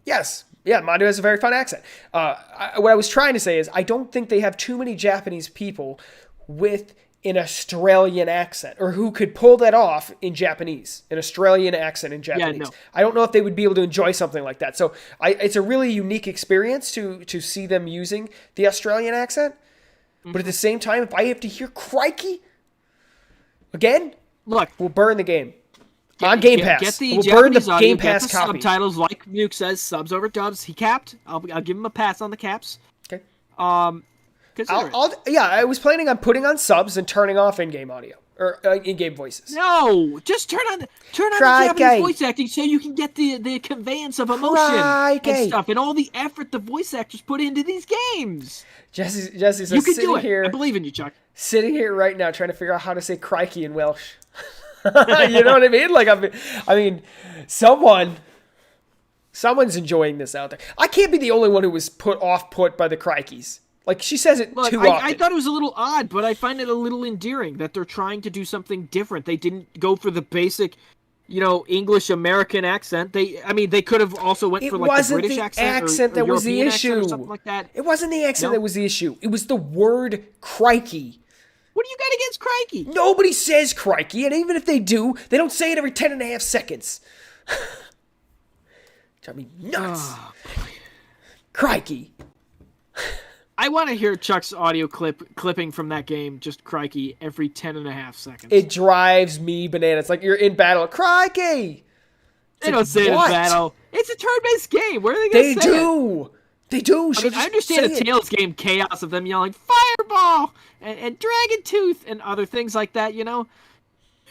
Yes. Yeah, Mandu has a very fun accent. What I was trying to say is I don't think they have too many Japanese people with an Australian accent, or who could pull that off in Japanese, an Australian accent in Japanese. Yeah, no. I don't know if they would be able to enjoy something like that. So it's a really unique experience to see them using the Australian accent. Mm-hmm. But at the same time, if I have to hear crikey again, look, we'll burn the game. On Game Pass. Get the we'll Japanese burn the audio, Game Pass get the copy. subtitles, like Nuke says, subs over dubs. He capped. I'll give him a pass on the caps. Okay. I was planning on putting on subs and turning off in-game audio or in-game voices. No, just turn on the Japanese voice acting so you can get the conveyance of emotion and stuff, and all the effort the voice actors put into these games. Jesse says, you can do it. Here, I believe in you, Chuck. Sitting here right now, trying to figure out how to say crikey in Welsh. You know what I mean? Like, I mean, someone's enjoying this out there. I can't be the only one who was put by the crikeys. Like, she says it too often. I thought it was a little odd, but I find it a little endearing that they're trying to do something different. They didn't go for the basic, English American accent. They could have also went for like the British accent that was European the issue. Or something like that. It wasn't the accent that was the issue. It was the word crikey. What do you got against crikey? Nobody says crikey, and even if they do, they don't say it every 10 and a half seconds. Drive me nuts. Oh, crikey. I want to hear Chuck's audio clipping from that game, just crikey, every 10 and a half seconds. It drives me bananas. Like, you're in battle. Crikey! They don't say it in battle. It's a turn-based game. Where are they going to say it? They do. I understand a Tales game chaos of them yelling fireball and dragon tooth and other things like that,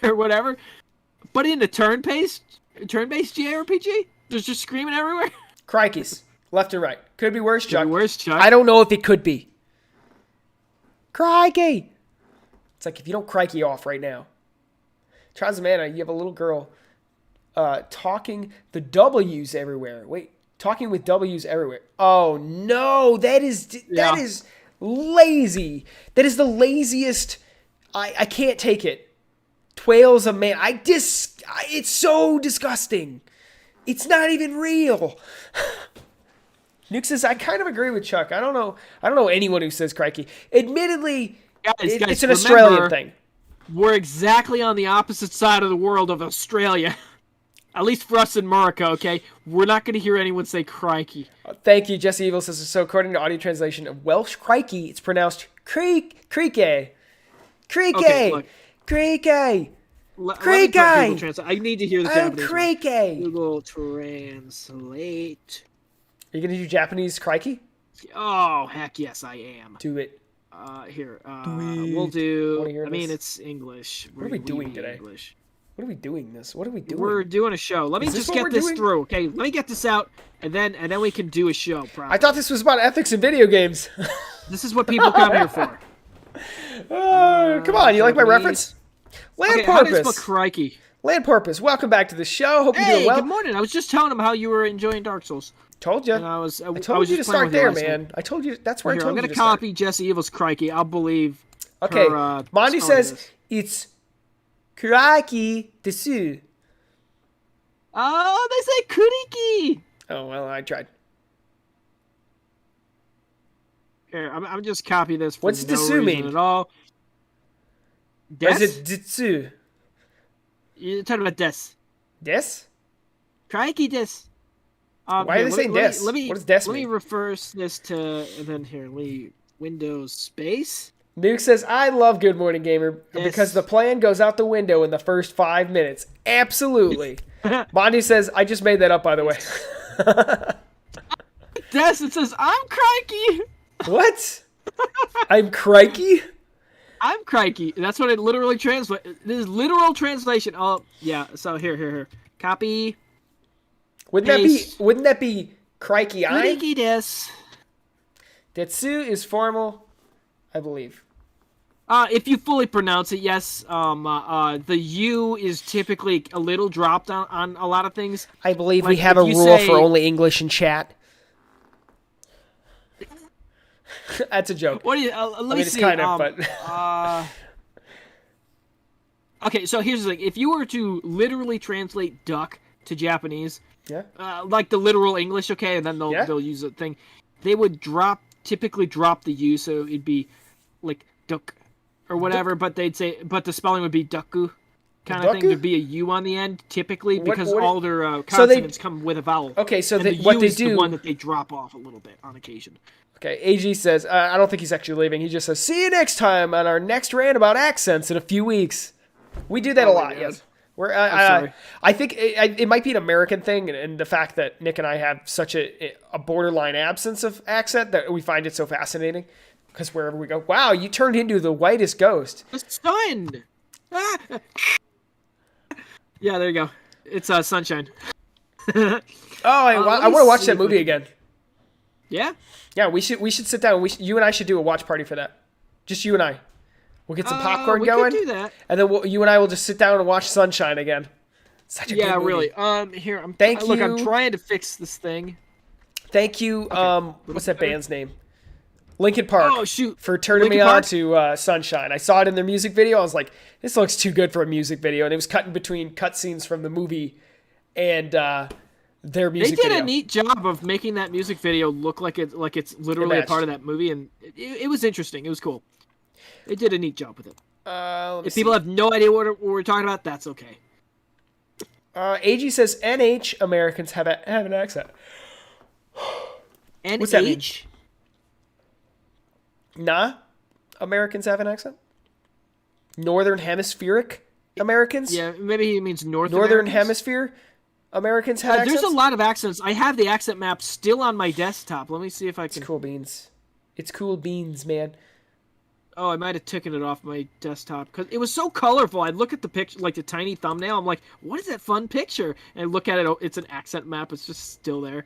or whatever. But in the turn-based JRPG, there's just screaming everywhere. Crikeys, left and right. Could be worse, Chuck. Chuck. I don't know if it could be. Crikey. It's like if you don't crikey off right now. Transmana, you have a little girl talking the W's everywhere. Wait. Talking with W's everywhere. Oh, no. That is lazy. That is the laziest. I can't take it. Twales of man. It's so disgusting. It's not even real. Nuke says, I kind of agree with Chuck. I don't know anyone who says crikey. Admittedly, it's an Australian thing. We're exactly on the opposite side of the world of Australia. At least for us in America, okay? We're not going to hear anyone say crikey. Thank you, Jesse Evil says. So according to audio translation of Welsh crikey, it's pronounced creaky. Creaky. Okay, creaky. Creaky. I need to hear the Japanese. Creaky. Google translate. Are you going to do Japanese crikey? Oh, heck yes, I am. Do it. Here. We'll do... it's English. What are we doing today? English. What are we doing this? What are we doing? We're doing a show. Let me just get this through, okay? Let me get this out, and then we can do a show, probably. I thought this was about ethics in video games. This is what people come here for. Come on, you like my reference? Land Porpoise. How do you spell crikey? Land Porpoise, welcome back to the show. Hope you're doing well. Good morning. I was just telling him how you were enjoying Dark Souls. Told you. And I told you to start there, man. I told you. That's where I told you to start. I'm going to copy Jesse Evil's crikey. I'll believe. Okay. Mondi says it's crikey desu. Oh, they say kuriki. Oh, well, I tried. Here, I'm just copying this for What's no desu reason mean? at all. Des? Or is it ditsu? You're talking about des. Des? Crikey des. Why are they saying des? What does des mean? Let me reverse this to, and then here, Windows space. Nuke says, I love Good Morning Gamer because the plan goes out the window in the first 5 minutes. Absolutely. Mondi says, I just made that up, by the way. Des, it says, I'm crikey. What? I'm crikey? I'm crikey. That's what it literally translates. This is literal translation. Oh, yeah. So here. Copy. Paste. Wouldn't that be crikey ein? Kuriki desu. Detsu is formal, I believe. If you fully pronounce it, yes. The U is typically a little dropped on a lot of things. I believe Like, we have if a you rule say- for only English in chat. That's a joke. What do you? Let me mean, it's see. kind of, but Okay, so here's the thing: if you were to literally translate duck to Japanese, yeah. like the literal English, okay, and then they'll use a thing, they would typically drop the U, so it'd be like duck or whatever, but the spelling would be ducku kind of thing. Ducku? There'd be a U on the end typically because what all their consonants come with a vowel. Okay, so and they, the what U they is do. the one that they drop off a little bit on occasion. Okay, AG says, I don't think he's actually leaving. He just says, see you next time on our next rant about accents in a few weeks. We do that a lot, God. yes. sorry. I think it might be an American thing, and the fact that Nick and I have such a borderline absence of accent that we find it so fascinating. Because wherever we go, wow, you turned into the whitest ghost. The sun! Ah! Yeah, there you go. It's Sunshine. Oh, I want to watch that movie again. Yeah? Yeah, we should sit down. You and I should do a watch party for that. Just you and I. We'll get some popcorn we going. could do that. And then you and I will just sit down and watch Sunshine again. Such a good movie. Really. Here, I'm trying to fix this thing. Thank you. What's that band's name? Linkin Park. Oh, shoot. For turning Linkin me on Park? to Sunshine. I saw it in their music video. I was like, this looks too good for a music video. And it was cutting between cutscenes from the movie and their music video. They did a neat job of making that music video look like it's literally a part of that movie, and it was interesting. It was cool. They did a neat job with it. If people have no idea what we're talking about, that's okay. AG says NH Americans have an accent. And What's that mean? H? Nah, Americans have an accent. Northern Hemispheric Americans. Yeah, maybe he means Northern Americans. Hemisphere Americans have accents. There's a lot of accents. I have the accent map still on my desktop. Let me see if I can. It's cool beans. It's cool beans, man. Oh, I might have taken it off my desktop because it was so colorful. I'd look at the picture, like the tiny thumbnail. I'm like, what is that fun picture? And I look at it. It's an accent map. It's just still there.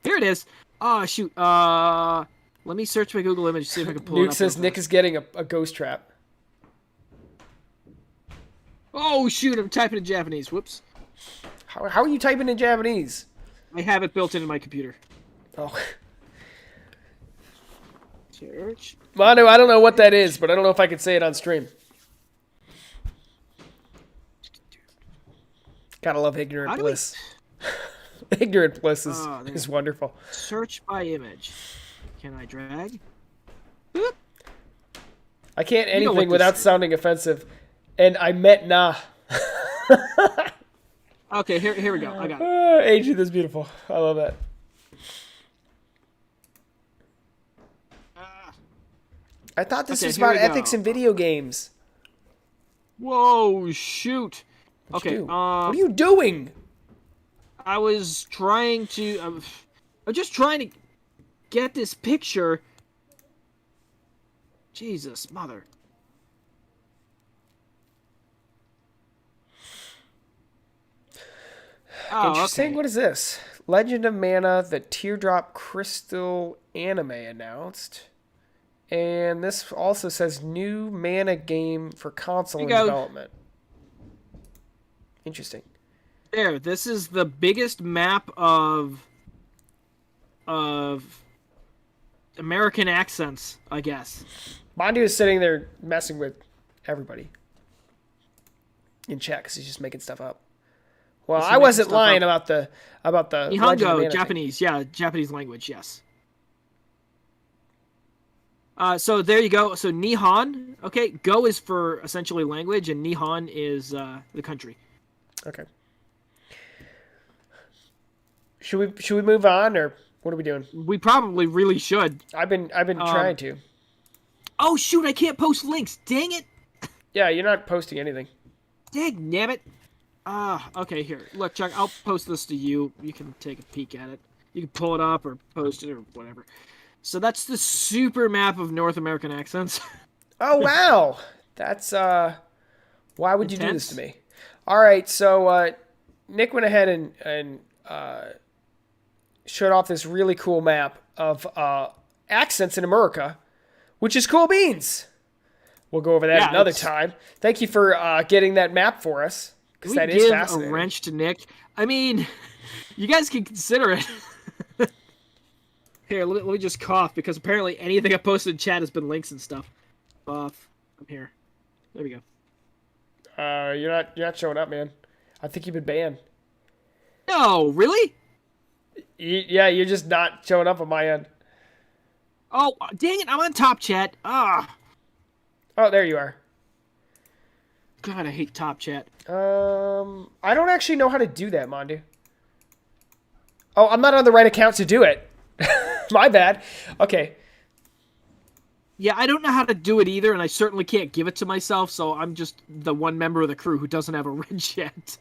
Here it is. Oh, shoot. Let me search my Google image, see if I can pull it Nuke up. says Nick is getting a ghost trap. Oh, shoot. I'm typing in Japanese. Whoops. How are you typing in Japanese? I have it built into my computer. Oh. Search. Manu, I don't know what that is, but I don't know if I can say it on stream. Gotta love ignorant bliss. Ignorant bliss is wonderful. Search by image. Can I drag? Boop. I can't anything without sounding offensive. And I meant nah. Okay, here we go. I got it. AG, that's beautiful. I love that. I thought this was about ethics in video games. Whoa, shoot. Okay. What are you doing? I was trying to... I'm just trying to get this picture. Jesus, mother. Oh, interesting. okay. What is this? Legend of Mana, the Teardrop Crystal anime announced. And this also says new Mana game for console in development. Interesting. There, this is the biggest map of American accents, I guess. Mondi is sitting there messing with everybody in chat because he's just making stuff up. Well, I wasn't lying about the Nihongo, Japanese, yeah, Japanese language, yes. So there you go. So Nihon, okay, Go is for essentially language, and Nihon is the country. Okay. Should we move on, or what are we doing? We probably really should. I've been trying to. Oh shoot! I can't post links. Dang it! Yeah, you're not posting anything. Dang nabbit. Okay. Here, look, Chuck. I'll post this to you. You can take a peek at it. You can pull it up or post it or whatever. So that's the super map of North American accents. Oh wow, that's why would you do this to me? All right, so Nick went ahead and showed off this really cool map of accents in America, which is cool beans. We'll go over that another time. Thank you for getting that map for us, because that is fascinating. A wrench to Nick. I mean, you guys can consider it. Here, let me just cough, because apparently anything I posted in chat has been links and stuff. Off. I'm here. There we go. You're not showing up, man. I think you've been banned. No, really? Yeah, you're just not showing up on my end. Oh, dang it! I'm on top chat. Ah. Oh, there you are. God, I hate top chat. I don't actually know how to do that, Mondu. Oh, I'm not on the right account to do it. My bad. Okay. Yeah, I don't know how to do it either, and I certainly can't give it to myself, so I'm just the one member of the crew who doesn't have a wrench yet.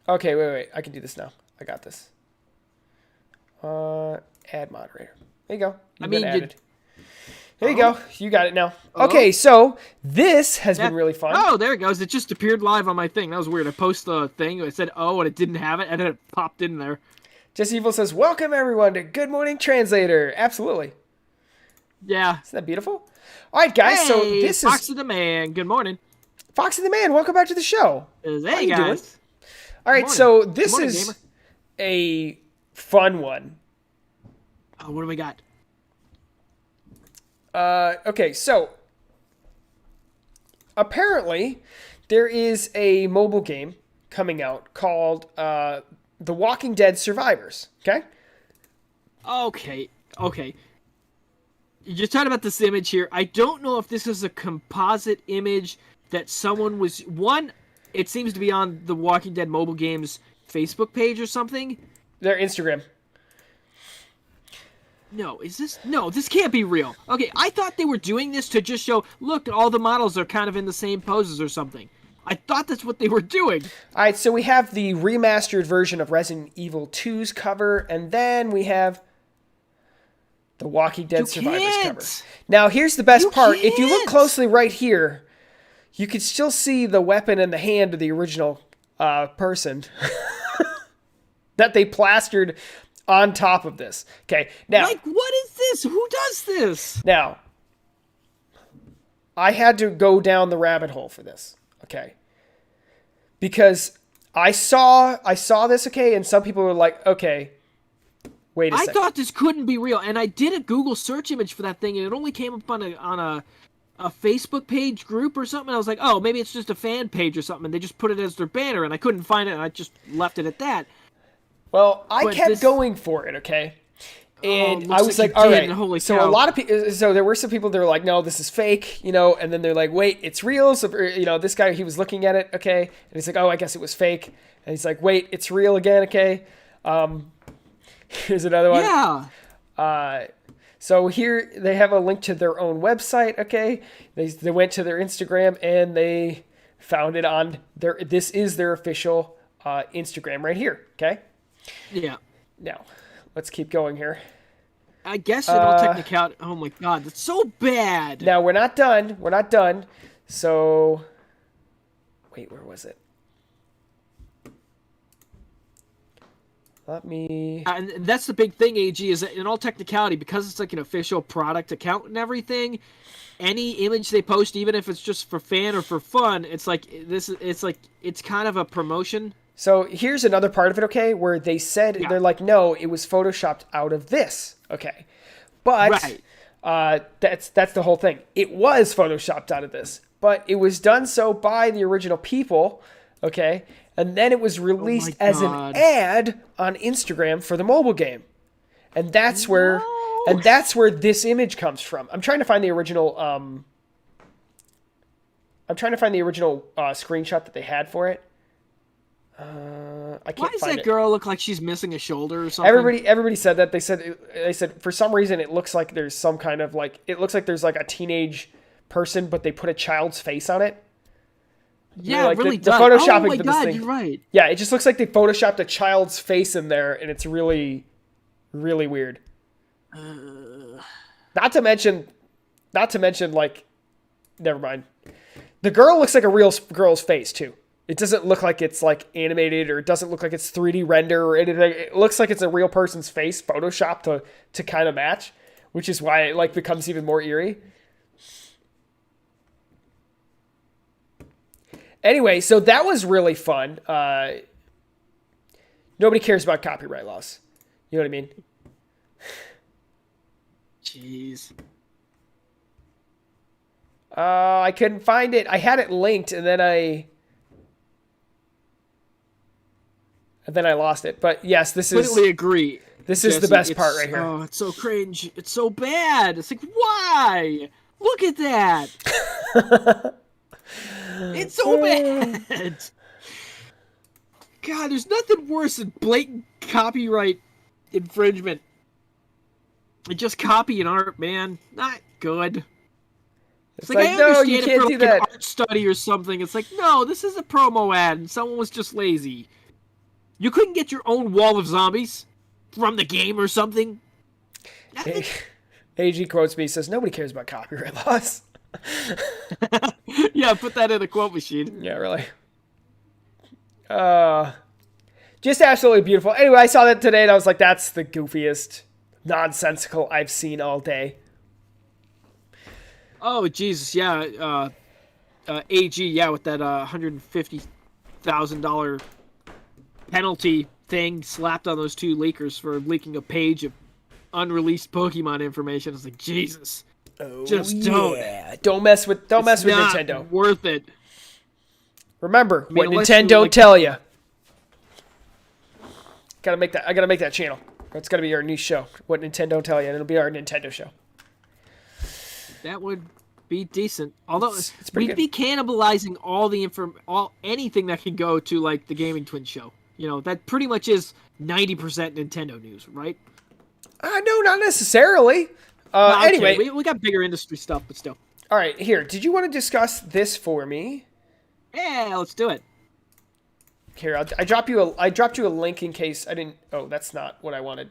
Okay, wait. I can do this now. I got this. Add moderator. There you go. You've been added. There you go. You got it now. Okay, so this has been really fun. Oh, there it goes. It just appeared live on my thing. That was weird. I posted the thing. It said, and it didn't have it, and then it popped in there. Jesse Evil says, welcome everyone to Good Morning Translator. Absolutely. Yeah. Isn't that beautiful? All right, guys. So this is Foxy the Man. Good morning. Foxy the Man. Welcome back to the show. Hey, guys. Doing? All right, so this is gamer. A fun one. Oh, what do we got? Okay, so apparently there is a mobile game coming out called The Walking Dead Survivors. Okay. You're talking about this image here. I don't know if this is a composite image that someone was... One, it seems to be on the Walking Dead mobile games Facebook page or something. Their Instagram. No, this can't be real. Okay, I thought they were doing this to just show, look, all the models are kind of in the same poses or something. I thought that's what they were doing. All right, so we have the remastered version of Resident Evil 2's cover, and then we have the Walking Dead Survivors cover. Now, here's the best part. If you look closely right here, you can still see the weapon in the hand of the original person that they plastered on top of this. Okay, now... Like, what is this? Who does this? Now, I had to go down the rabbit hole for this, okay? Because I saw this, okay, and some people were like, okay, wait a second. I thought this couldn't be real, and I did a Google search image for that thing, and it only came up on a Facebook page group or something. I was like, oh, maybe it's just a fan page or something, and they just put it as their banner, and I couldn't find it, and I just left it at that. Well, I kept going for it, okay? And I was like, all right. So a lot of people, so there were some people that were like, no, this is fake, and then they're like, wait, it's real. So, this guy, he was looking at it, okay? And he's like, oh, I guess it was fake. And he's like, wait, it's real again, okay? Here's another one. Yeah. So here they have a link to their own website, okay? They went to their Instagram and they found it on this is their official Instagram right here, okay? Yeah. Now, let's keep going here. I guess in all technicality... Oh my god, that's so bad! Now, we're not done. So... Wait, where was it? Let me... And that's the big thing, AG, is that in all technicality, because it's like an official product account and everything, any image they post, even if it's just for fan or for fun, it's kind of a promotion. So here's another part of it, okay, where they said, they're like, no, it was photoshopped out of this, okay. But that's the whole thing. It was photoshopped out of this, but it was done so by the original people, okay, and then it was released as an ad on Instagram for the mobile game. And that's where this image comes from. I'm trying to find the original screenshot that they had for it. I can't find it. Why does that girl look like she's missing a shoulder or something? Everybody said that. They said for some reason it looks like there's some kind of it looks like there's like a teenage person, but they put a child's face on it. Yeah, it really does. The photoshopping oh my for god, this thing, you're right. Yeah, it just looks like they photoshopped a child's face in there, and it's really, really weird. Not to mention, never mind. The girl looks like a real girl's face too. It doesn't look like it's like animated, or it doesn't look like it's 3D render or anything. It looks like it's a real person's face photoshopped to kind of match, which is why it like becomes even more eerie. Anyway, so that was really fun. Nobody cares about copyright laws. You know what I mean? Jeez. I couldn't find it. I had it linked, and then I lost it. But yes, this is Completely agree. This is the best part right here. Oh, it's so cringe. It's so bad. It's like, why? Look at that. It's so bad. God, there's nothing worse than blatant copyright infringement. Just copying art, man. Not good. It's like, I no, understand you it can't for do like that. an art study or something. It's like, no, this is a promo ad, and someone was just lazy. You couldn't get your own wall of zombies from the game or something. AG quotes me, says, nobody cares about copyright laws. Yeah, put that in the quote machine. Yeah, really. Just absolutely beautiful. Anyway, I saw that today, and I was like, that's the goofiest nonsensical I've seen all day. Oh, Jesus, yeah. AG, yeah, with that $150,000 penalty thing slapped on those two leakers for leaking a page of unreleased Pokemon information. It's like, Jesus. Oh, Just don't. Don't mess with Nintendo. Worth it. Remember, I mean, what Nintendo don't tell you. I gotta make that channel. That's gotta be our new show. What Nintendo don't tell you, and it'll be our Nintendo show. That would be decent. Although it's we'd good. be cannibalizing all the anything that can go to like the Gaming Twin show. You know, that pretty much is 90% Nintendo news, right? No, not necessarily. No, anyway, we got bigger industry stuff, but still. All right, here. Did you want to discuss this for me? Yeah, let's do it. Here, I dropped you a link in case I didn't. Oh, that's not what I wanted.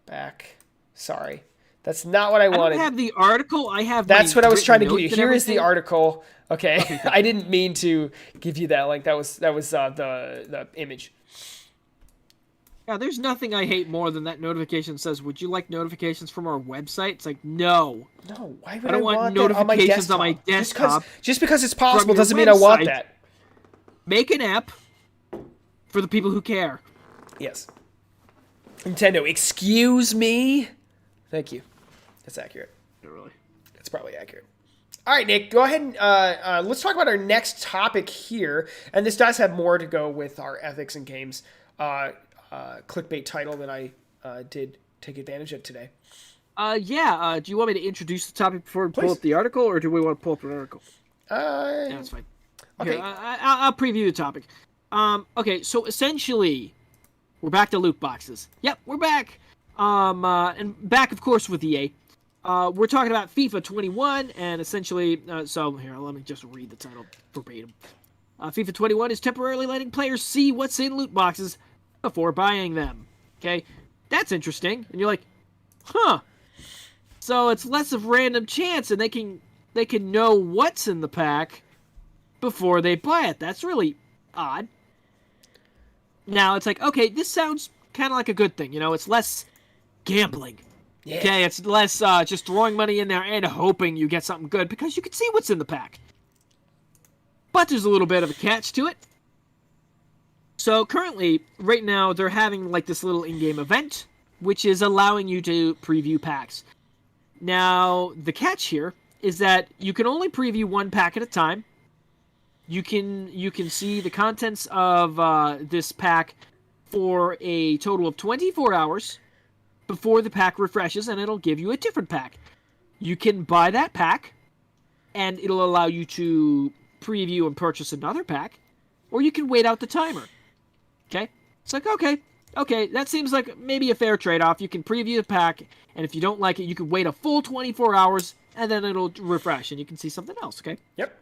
Back. Sorry, that's not what I wanted. I don't have the article. I have. That's what I was trying to give you. Here is the article. article. Okay, I didn't mean to give you that link. That was the image. Yeah, there's nothing I hate more than that notification says, "Would you like notifications from our website?" It's like, no. No, why would I don't want that notifications on my desktop. Just because it's possible your doesn't mean I want website. that. Make an app for the people who care. Yes. Nintendo, excuse me. Thank you. That's accurate. Really. That's probably accurate. All right, Nick, go ahead and let's talk about our next topic here. And this does have more to go with our ethics in games clickbait title that I did take advantage of today. Yeah. Do you want me to introduce the topic before we pull up the article, or do we want to pull up an article? Yeah, that's fine. Okay. Here, I'll preview the topic. Okay, so essentially, we're back to loot boxes. Yep, we're back. And back, of course, with EA. We're talking about FIFA 21, and essentially, so here, let me just read the title verbatim. FIFA 21 is temporarily letting players see what's in loot boxes before buying them. Okay, that's interesting. And you're like, huh? So it's less of random chance, and they can know what's in the pack before they buy it. That's really odd. Now it's like, okay, this sounds kind of like a good thing. You know, it's less gambling. Yeah. Okay, it's less just throwing money in there and hoping you get something good because you can see what's in the pack. But there's a little bit of a catch to it. So currently, right now, they're having like this little in-game event, which is allowing you to preview packs. Now, the catch here is that you can only preview one pack at a time. You can see the contents of this pack for a total of 24 hours before the pack refreshes, and it'll give you a different pack. You can buy that pack, and it'll allow you to preview and purchase another pack, or you can wait out the timer. Okay? It's like, okay, that seems like maybe a fair trade-off. You can preview the pack, and if you don't like it, you can wait a full 24 hours, and then it'll refresh, and you can see something else, okay? Yep.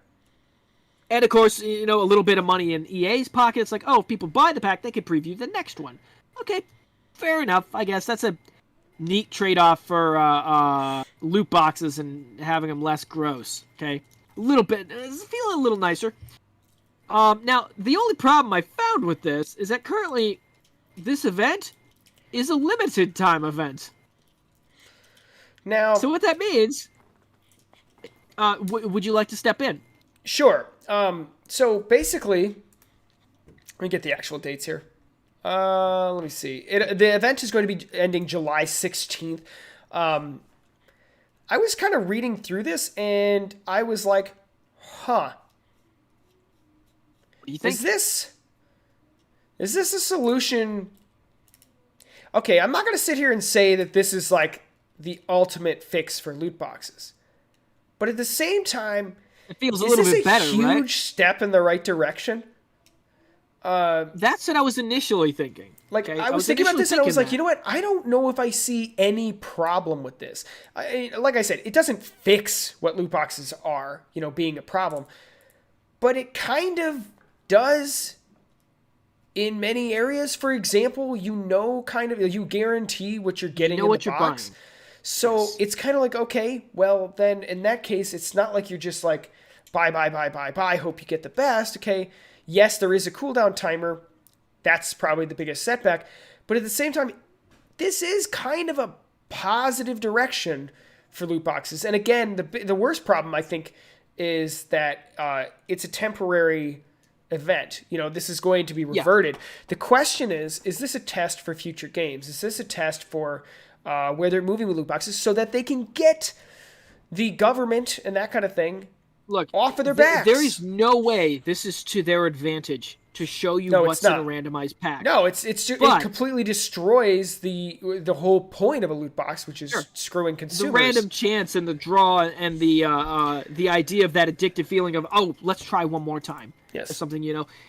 And, of course, you know, a little bit of money in EA's pocket. It's like, oh, if people buy the pack, they can preview the next one. Okay, fair enough, I guess. That's a neat trade-off for loot boxes and having them less gross, okay? a little bit, feeling a little nicer. Now, the only problem I found with this is that currently this event is a limited time event. Now, So what that means, would you like to step in? sure. So basically, let me get the actual dates here. Let me see. The event is going to be ending July 16th. I was kind of reading through this, and I was like, huh. What do you think? Is this a solution? Okay, I'm not going to sit here and say that this is like the ultimate fix for loot boxes. But at the same time, It feels a is little this bit a better, huge right? step in the right direction? That's what I was initially thinking. Like, okay? I was thinking about initially this, and I was thinking like, you know what? I don't know if I see any problem with this. Like I said, it doesn't fix what loot boxes are, being a problem. But it kind of does in many areas. For example, you guarantee what you're getting in what the you're box. buying. So Yes. it's kind of like, okay, well, then in that case, it's not like you're just like, buy, hope you get the best. Okay, yes, there is a cooldown timer. That's probably the biggest setback. But at the same time, this is kind of a positive direction for loot boxes. And again, the worst problem, I think, is that it's a temporary event. This is going to be reverted. The question is this a test for future games? Is this a test for where they're moving with loot boxes so that they can get the government and that kind of thing Look, off of their backs? there is no way this is to their advantage to show you No, what's it's in a not. randomized pack. No, it But- completely destroys the whole point of a loot box, which is screwing consumers. The random chance and the draw and the idea of that addictive feeling of, oh, let's try one more time. Yes. Or something,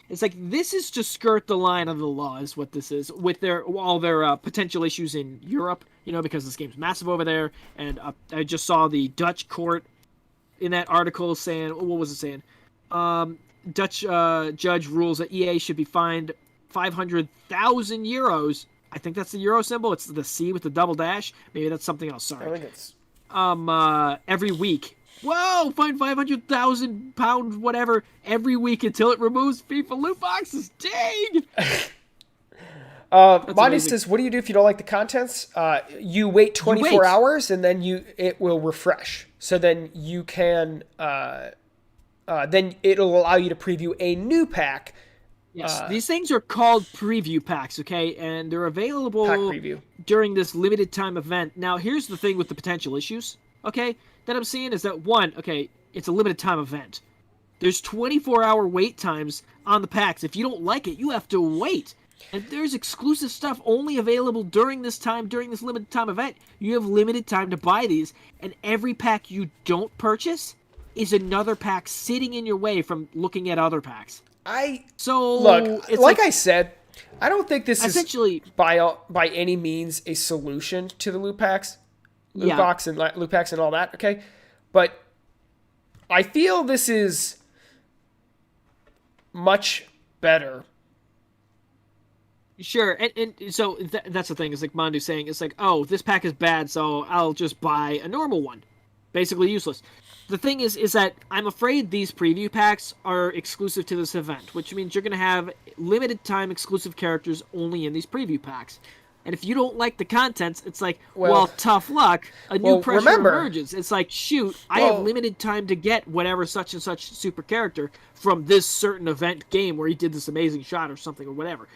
It's like, this is to skirt the line of the law is what this is, with all their potential issues in Europe, because this game's massive over there. And I just saw the Dutch court in that article saying, what was it saying? Dutch judge rules that EA should be fined 500,000 euros. I think that's the euro symbol. It's the C with the double dash. Maybe that's something else. I Sorry. think it's Every week. Whoa! Fine, 500,000 pounds, whatever, every week until it removes FIFA loot boxes. Dang! Monty amazing. says, what do you do if you don't like the contents? You wait 24 wait. hours and then it will refresh. So then you can then it'll allow you to preview a new pack. Yes, these things are called preview packs, okay? And they're available Pack preview. during this limited time event. Now, here's the thing with the potential issues, okay, that I'm seeing is that, one, okay, it's a limited time event. There's 24-hour wait times on the packs. If you don't like it, you have to wait. And there's exclusive stuff only available during this limited time event. You have limited time to buy these, and every pack you don't purchase is another pack sitting in your way from looking at other packs. Look, it's like I said, I don't think this is essentially by any means a solution to the loot packs, loot packs and all that. Okay, but I feel this is much better. Sure, and so that's the thing. It's like Mandu's saying, it's like, oh, this pack is bad, so I'll just buy a normal one. Basically useless. The thing is that I'm afraid these preview packs are exclusive to this event, which means you're going to have limited time exclusive characters only in these preview packs. And if you don't like the contents, it's like, well tough luck. A new pressure emerges. It's like, shoot, I have limited time to get whatever such and such super character from this certain event game where he did this amazing shot or something or whatever.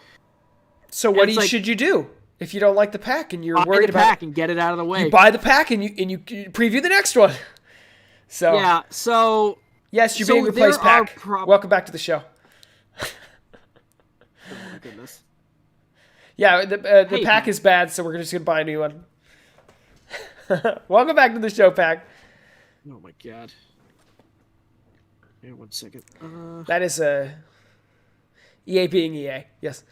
So what should you do if you don't like the pack and you're worried about pack and get it out of the way? You buy the pack and you preview the next one. So yeah, so yes, you're being replaced, pack. Welcome back to the show. Oh my goodness. Yeah, the pack is bad, so we're just gonna buy a new one. Welcome back to the show, Pack. Oh my god. Yeah, 1 second. That is EA being EA. Yes.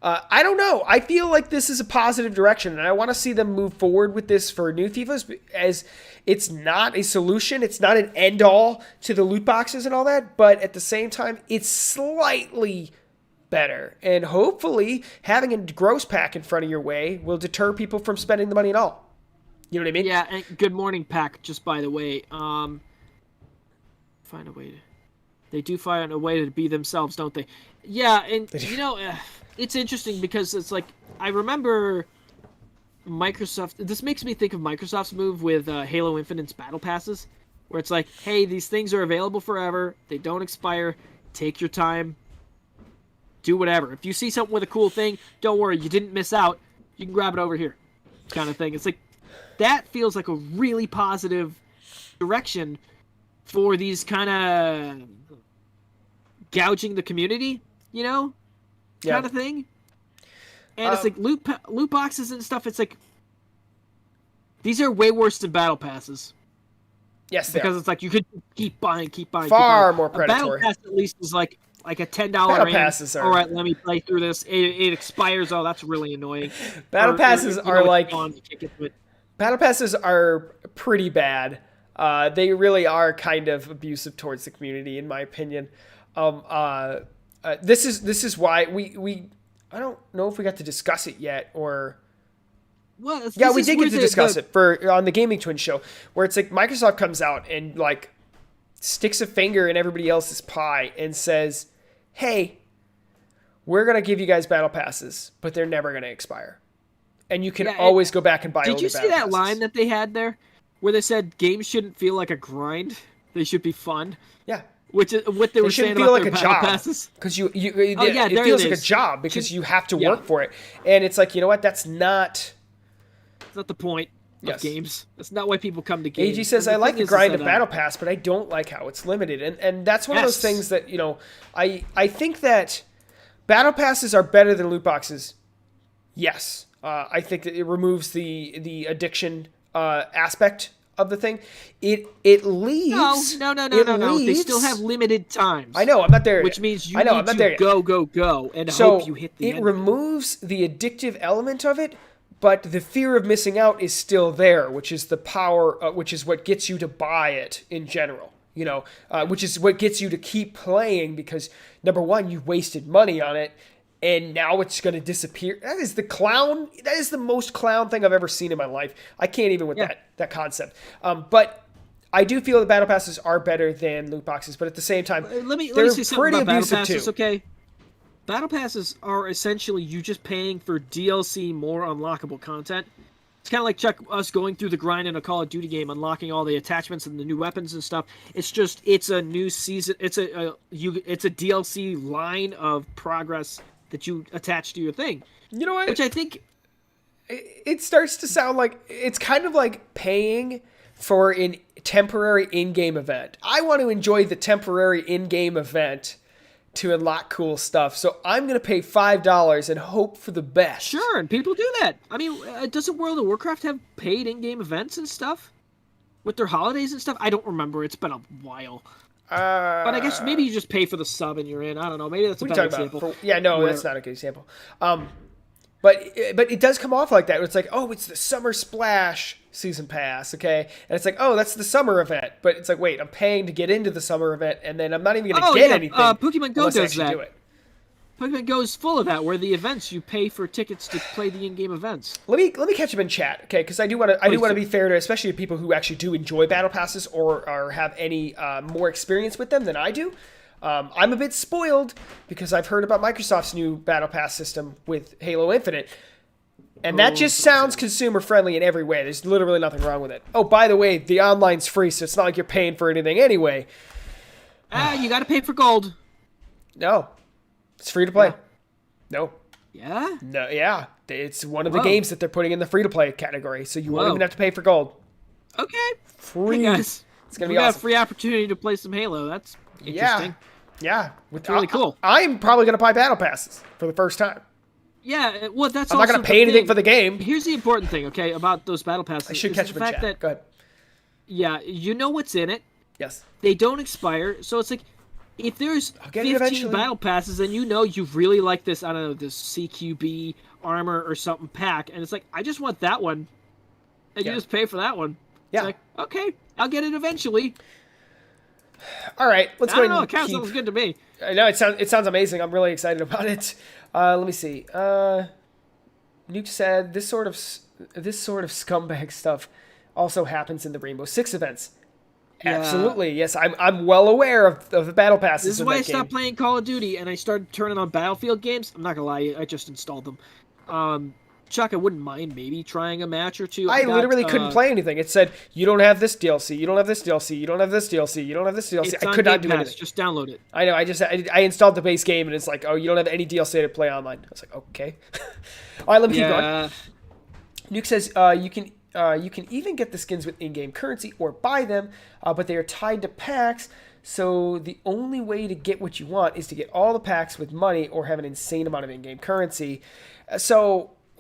I don't know. I feel like this is a positive direction, and I want to see them move forward with this for new FIFAs, as it's not a solution. It's not an end-all to the loot boxes and all that, but at the same time, it's slightly better. And hopefully, having a gross pack in front of your way will deter people from spending the money at all. You know what I mean? Yeah, and good morning, Pack, just by the way. find a way to. They do find a way to be themselves, don't they? Yeah, and it's interesting because it's like I remember Microsoft. This makes me think of Microsoft's move with Halo Infinite's battle passes, where it's like, hey, these things are available forever. They don't expire. Take your time. Do whatever. If you see something with a cool thing, don't worry, you didn't miss out. You can grab it over here, kind of thing. It's like that feels like a really positive direction for these kind of gouging the community, kind of thing. And it's like loot boxes and stuff. It's like these are way worse than battle passes. Yes, because it's like you could keep buying. Far more predatory. A battle pass at least is like a $10 battle passes are... All right, let me play through this. It expires. Oh, that's really annoying. Battle passes are like battle passes are pretty bad. They really are kind of abusive towards the community, in my opinion. This is why we I don't know if we got to discuss it yet or. Well, yeah, we did get to discuss it on the Gaming Twin show, where it's like Microsoft comes out and like sticks a finger in everybody else's pie and says, "Hey, we're gonna give you guys battle passes, but they're never gonna expire, and you can always go back and buy." Did you see that line that they had there, where they said games shouldn't feel like a grind; they should be fun? Yeah. Which is what they were saying about their battle passes. Because it feels like a job because you have to work for it, and it's like, you know what? That's not. It's not the point of games. That's not why people come to games. AG says, I like the grind of Battle Pass, but I don't like how it's limited. And that's one of those things that, I think that Battle Passes are better than loot boxes. Yes. I think that it removes the addiction aspect of the thing. It leaves... No. They still have limited times. I know, I'm not there. Which means you need to go, and hope you hit the end. It removes the addictive element of it, but the fear of missing out is still there, which is the power, which is what gets you to buy it in general, which is what gets you to keep playing because, number one, you wasted money on it, and now it's going to disappear. That is the most clown thing I've ever seen in my life. I can't even with that concept. But I do feel the battle passes are better than loot boxes, but at the same time, let me say something pretty about abusive battle passes, too. Okay? Battle passes are essentially you just paying for DLC, more unlockable content. It's kind of like us going through the grind in a Call of Duty game, unlocking all the attachments and the new weapons and stuff. It's a new season. It's a DLC line of progress that you attach to your thing. You know what? Which I think it starts to sound like it's kind of like paying for a temporary in-game event. I want to enjoy the temporary in-game event to unlock cool stuff. So I'm going to pay $5 and hope for the best. Sure, and people do that. I mean, doesn't World of Warcraft have paid in-game events and stuff? With their holidays and stuff? I don't remember. It's been a while. But I guess maybe you just pay for the sub and you're in. I don't know. Maybe that's a bad example. That's not a good example. But it does come off like that. It's like, oh, it's the Summer Splash season pass, okay? And it's like, oh, that's the summer event. But it's like, wait, I'm paying to get into the summer event, and then I'm not even going to get anything. Pokemon Go does that. Do it. Pokemon Go is full of that, where the events you pay for tickets to play the in-game events. Let me catch up in chat, okay? Because I do want to be fair to especially people who actually do enjoy battle passes or have any more experience with them than I do. I'm a bit spoiled because I've heard about Microsoft's new battle pass system with Halo Infinite. And that just sounds consumer-friendly in every way. There's literally nothing wrong with it. Oh, by the way, the online's free, so it's not like you're paying for anything anyway. You gotta pay for gold. No. It's free to play. Yeah. No. Yeah? No, yeah. It's one of the games that they're putting in the free-to-play category, so you won't even have to pay for gold. Okay. Free. Hey guys, it's going to be awesome. We got a free opportunity to play some Halo. That's interesting. Yeah. It's really cool. I'm probably going to buy battle passes for the first time. Yeah, well, that's I'm not going to pay anything for the game. Here's the important thing, okay, about those battle passes. I should catch up in chat. Go ahead. Yeah, you know what's in it. Yes. They don't expire, so it's like, if there's 15 battle passes, then you know you really like this, I don't know, this CQB armor or something pack, and it's like, I just want that one, and you just pay for that one. Yeah. It's like, okay, I'll get it eventually. All right, let's go ahead and it kind of sounds good to me. I know, it sounds amazing. I'm really excited about it. Let me see. Nuke said this sort of scumbag stuff also happens in the Rainbow Six events. Yeah. Absolutely. Yes, I'm well aware of the battle passes This is in why I that game. stopped playing Call of Duty and I started turning on Battlefield games. I'm not gonna lie, I just installed them. Um, Chuck, I wouldn't mind maybe trying a match or two. I I got literally couldn't play anything. It said, you don't have this DLC, you don't have this DLC, you don't have this DLC, you don't have this DLC. it's I on could not Game do Pass. anything. Just download it. I know. I installed the base game, and it's like, oh, you don't have any DLC to play online. I was like, okay. All right, let me keep going. Yeah. Nuke says you can even get the skins with in-game currency or buy them, but they are tied to packs. So the only way to get what you want is to get all the packs with money or have an insane amount of in-game currency.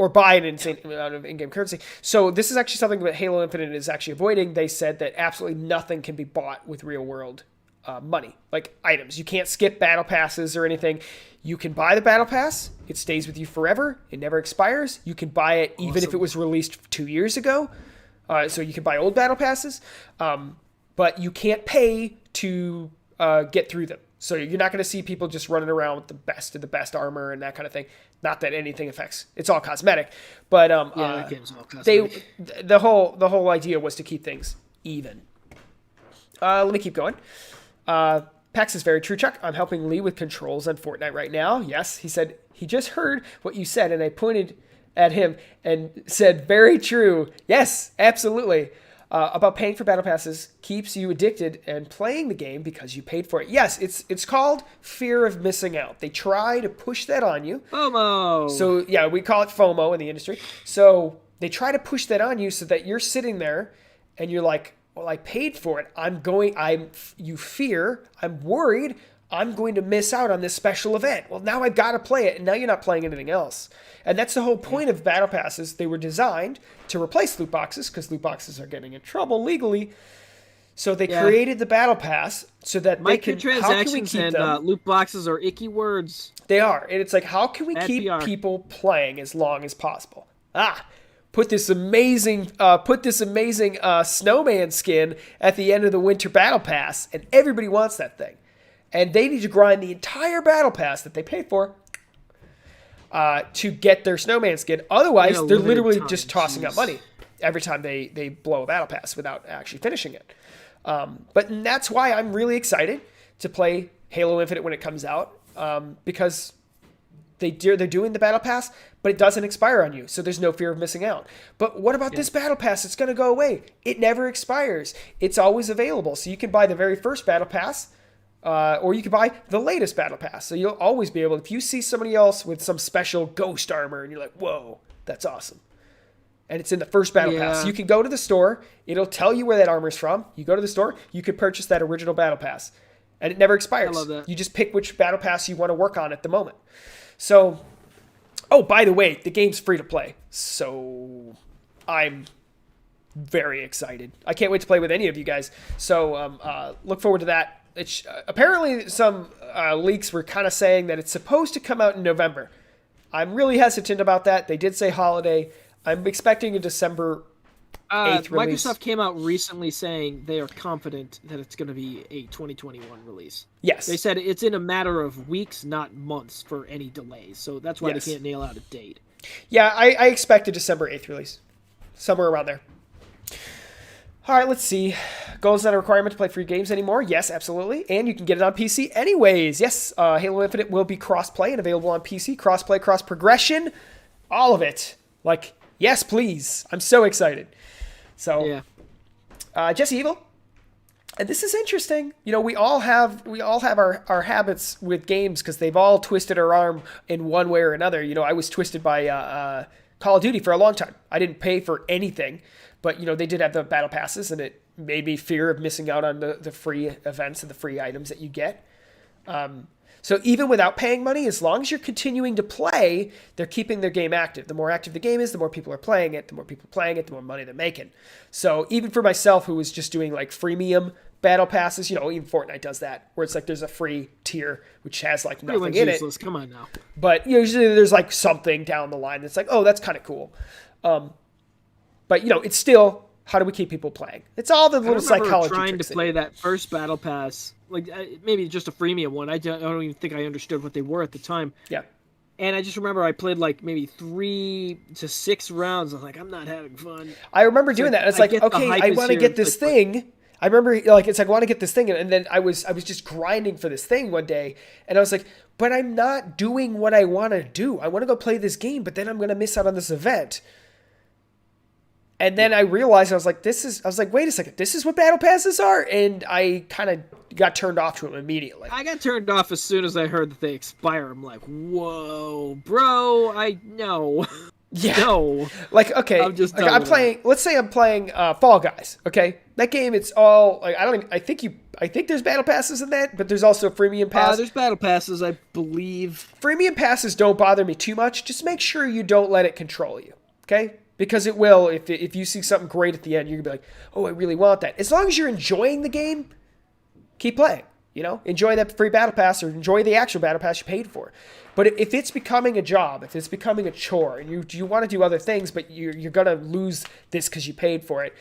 Or buy an insane amount of in-game currency. So this is actually something that Halo Infinite is actually avoiding. They said that absolutely nothing can be bought with real-world money, like items. You can't skip battle passes or anything. You can buy the battle pass. It stays with you forever. It never expires. You can buy it even if it was released 2 years ago. So you can buy old battle passes, but you can't pay to get through them. So you're not going to see people just running around with the best of the best armor and that kind of thing. Not that anything affects. It's all cosmetic, but That game's all cosmetic. the whole idea was to keep things even. Let me keep going. Pax is very true, Chuck. I'm helping Lee with controls on Fortnite right now. Yes, he said he just heard what you said, and I pointed at him and said, very true. Yes, absolutely. About paying for battle passes keeps you addicted and playing the game because you paid for it. Yes, it's called fear of missing out. They try to push that on you. FOMO. So yeah, we call it FOMO in the industry. So they try to push that on you so that you're sitting there and you're like, well, I paid for it. You fear, I'm worried I'm going to miss out on this special event. Well, now I've got to play it, and now you're not playing anything else. And that's the whole point of battle passes. They were designed to replace loot boxes because loot boxes are getting in trouble legally. So they created the battle pass so that they can. How can we keep and them? loot boxes are icky words. They are, and it's like, how can we Bad keep PR. people playing as long as possible? Put this amazing snowman skin at the end of the winter battle pass, and everybody wants that thing. And they need to grind the entire battle pass that they paid for to get their snowman skin. Otherwise, In a they're limited literally time, just tossing up money every time they blow a battle pass without actually finishing it. But that's why I'm really excited to play Halo Infinite when it comes out, because they're doing the battle pass, but it doesn't expire on you, so there's no fear of missing out. But what about this battle pass? It's going to go away. It never expires. It's always available, so you can buy the very first battle pass, or you can buy the latest battle pass. So you'll always be able, if you see somebody else with some special ghost armor, and you're like, whoa, that's awesome. And it's in the first battle pass. You can go to the store. It'll tell you where that armor's from. You go to the store. You can purchase that original battle pass. And it never expires. I love that. You just pick which battle pass you want to work on at the moment. So, oh, by the way, the game's free to play. So I'm very excited. I can't wait to play with any of you guys. So look forward to that. Apparently, some leaks were kind of saying that it's supposed to come out in November. I'm really hesitant about that. They did say holiday. I'm expecting a December 8th release. Microsoft came out recently saying they are confident that it's going to be a 2021 release. Yes. They said it's in a matter of weeks, not months, for any delays. So that's why they can't nail out a date. Yeah, I expect a December 8th release. Somewhere around there. All right, let's see. Goal is not a requirement to play free games anymore. Yes, absolutely. And you can get it on PC anyways. Yes, Halo Infinite will be cross-play and available on PC. Cross-play, cross-progression. All of it. Like, yes, please. I'm so excited. So, Jesse Evil. And this is interesting. You know, we all have our habits with games because they've all twisted our arm in one way or another. You know, I was twisted by Call of Duty for a long time. I didn't pay for anything, but, you know, they did have the battle passes, and it made me fear of missing out on the free events and the free items that you get. So even without paying money, as long as you're continuing to play, they're keeping their game active. The more active the game is, the more people are playing it. The more people playing it, the more money they're making. So even for myself, who was just doing like freemium battle passes, you know, even Fortnite does that, where it's like there's a free tier which has like nothing in useless. it. Come on now. But usually there's like something down the line that's like, oh, that's kind of cool. But you know, it's still, how do we keep people playing? It's all the little psychology trying tricks to play that first battle pass, like maybe just a freemium one. I don't even think I understood what they were at the time. Yeah. And I just remember I played like maybe 3 to 6 rounds. I was like, I'm not having fun. I remember doing that. It's like, get the okay, hype I is want to here. get It's this like, thing. I remember like it's like I want to get this thing, and then I was just grinding for this thing one day, and I was like, but I'm not doing what I want to do. I want to go play this game, but then I'm gonna miss out on this event. And then I realized I was like, wait a second, this is what battle passes are, and I kind of got turned off to them immediately. I got turned off as soon as I heard that they expire. I'm like, whoa, bro, I know. Yeah. No. Like, okay, I'm just like I'm playing. Let's say I'm playing Fall Guys. Okay, that game. It's all like I think there's battle passes in that, but there's also freemium passes. There's battle passes, I believe. Freemium passes don't bother me too much. Just make sure you don't let it control you. Okay, because it will. If you see something great at the end, you're gonna be like, oh, I really want that. As long as you're enjoying the game, keep playing. You know, enjoy that free battle pass or enjoy the actual battle pass you paid for. But if it's becoming a job, if it's becoming a chore, and you want to do other things, but you're gonna lose this because you paid for it,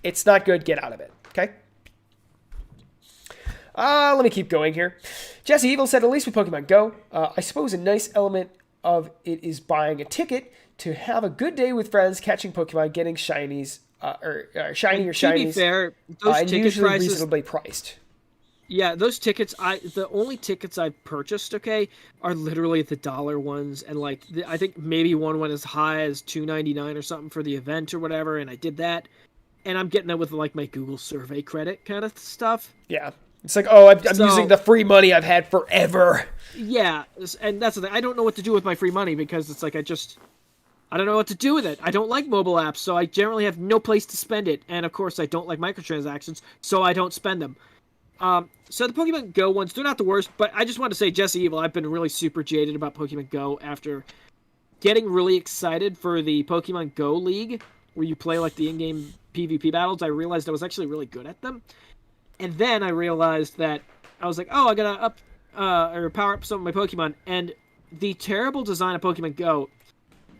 it's not good. Get out of it. Okay. Let me keep going here. Jesse Evil said, at least with Pokemon Go, I suppose a nice element of it is buying a ticket to have a good day with friends, catching Pokemon, getting shinies, or shiny or shinies. To be fair, those and ticket usually prices, reasonably priced. yeah, those tickets, the only tickets I've purchased, okay, are literally the dollar ones, and like I think maybe one went as high as $2.99 or something for the event or whatever, and I did that, and I'm getting that with like my Google survey credit kind of stuff. Yeah. It's like, oh, I'm using the free money I've had forever. Yeah, and that's the thing. I don't know what to do with my free money because it's like I don't know what to do with it. I don't like mobile apps, so I generally have no place to spend it. And of course, I don't like microtransactions, so I don't spend them. So the Pokemon Go ones, they're not the worst, but I just want to say, Jesse Evil, I've been really super jaded about Pokemon Go after getting really excited for the Pokemon Go League, where you play like the in-game PvP battles. I realized I was actually really good at them. And then I realized that I was like, oh, I gotta or power up some of my Pokemon. And the terrible design of Pokemon Go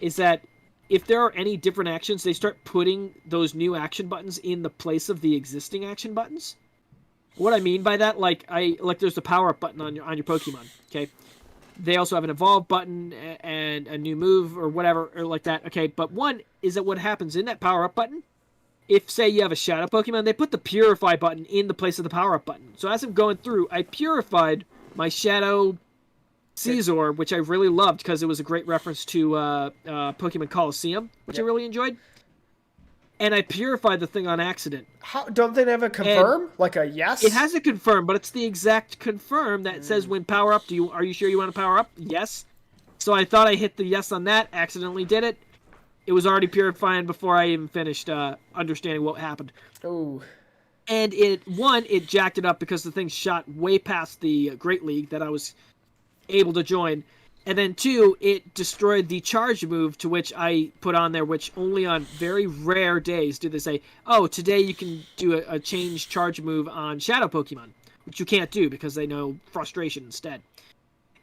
is that if there are any different actions, they start putting those new action buttons in the place of the existing action buttons. What I mean by that, like there's a power up button on your Pokemon. Okay, they also have an evolve button and a new move or whatever or like that. Okay, but one is that what happens in that power up button. If, say, you have a Shadow Pokemon, they put the Purify button in the place of the Power-Up button. So as I'm going through, I purified my Shadow Caesar, which I really loved because it was a great reference to Pokemon Coliseum, which I really enjoyed. And I purified the thing on accident. How don't they have a confirm? And like a yes? It has a confirm, but it's the exact confirm that says when power up, are you sure you want to power up? Yes. So I thought I hit the yes on that, accidentally did it. It was already purifying before I even finished understanding what happened. Oh. And it jacked it up because the thing shot way past the Great League that I was able to join. And then two, it destroyed the charge move to which I put on there, which only on very rare days do they say, oh, today you can do a change charge move on Shadow Pokemon, which you can't do because they know Frustration instead.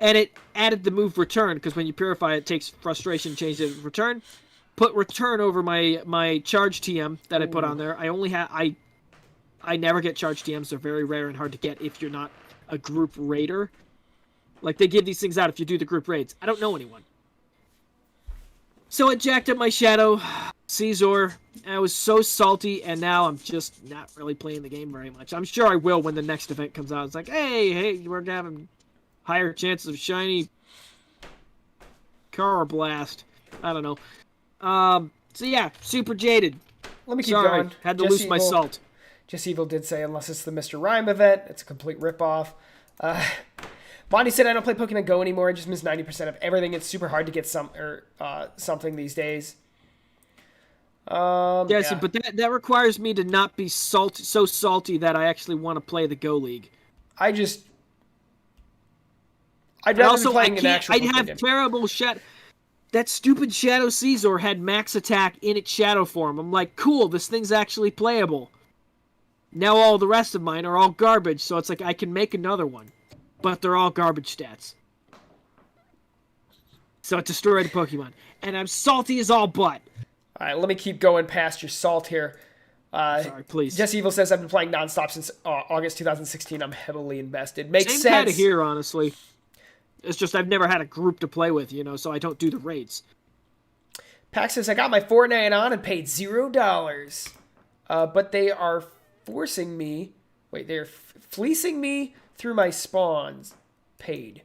And it added the move Return, because when you purify it takes Frustration, change it to Return. Put Return over my charge TM that I put on there. I never get charge TMs. They're very rare and hard to get if you're not a group raider. Like, they give these things out if you do the group raids. I don't know anyone. So it jacked up my Shadow Caesar. I was so salty, and now I'm just not really playing the game very much. I'm sure I will when the next event comes out. It's like, hey, we're having higher chances of shiny Car Blast. I don't know. So yeah, super jaded. Let me keep going. Had to lose my salt. Jesse Evil did say, unless it's the Mr. Rhyme event, it's a complete ripoff. Bonnie said, I don't play Pokemon Go anymore. I just miss 90% of everything. It's super hard to get something these days. See, but that requires me to not be so salty that I actually want to play the Go League. I'd rather be playing an actual Pokemon I'd have terrible that stupid Shadow Caesar had max attack in its shadow form. I'm like, cool, this thing's actually playable. Now all the rest of mine are all garbage, so it's like I can make another one. But they're all garbage stats. So it destroyed the Pokemon. And I'm salty as all but. Alright, let me keep going past your salt here. Sorry, please. Jesse Evil says, I've been playing nonstop since August 2016. I'm heavily invested. Makes sense. Same kind of here, honestly. It's just I've never had a group to play with, so I don't do the raids. Pax says, I got my Fortnite on and paid $0. But they are forcing me. Wait, they're fleecing me through my spawns. Paid.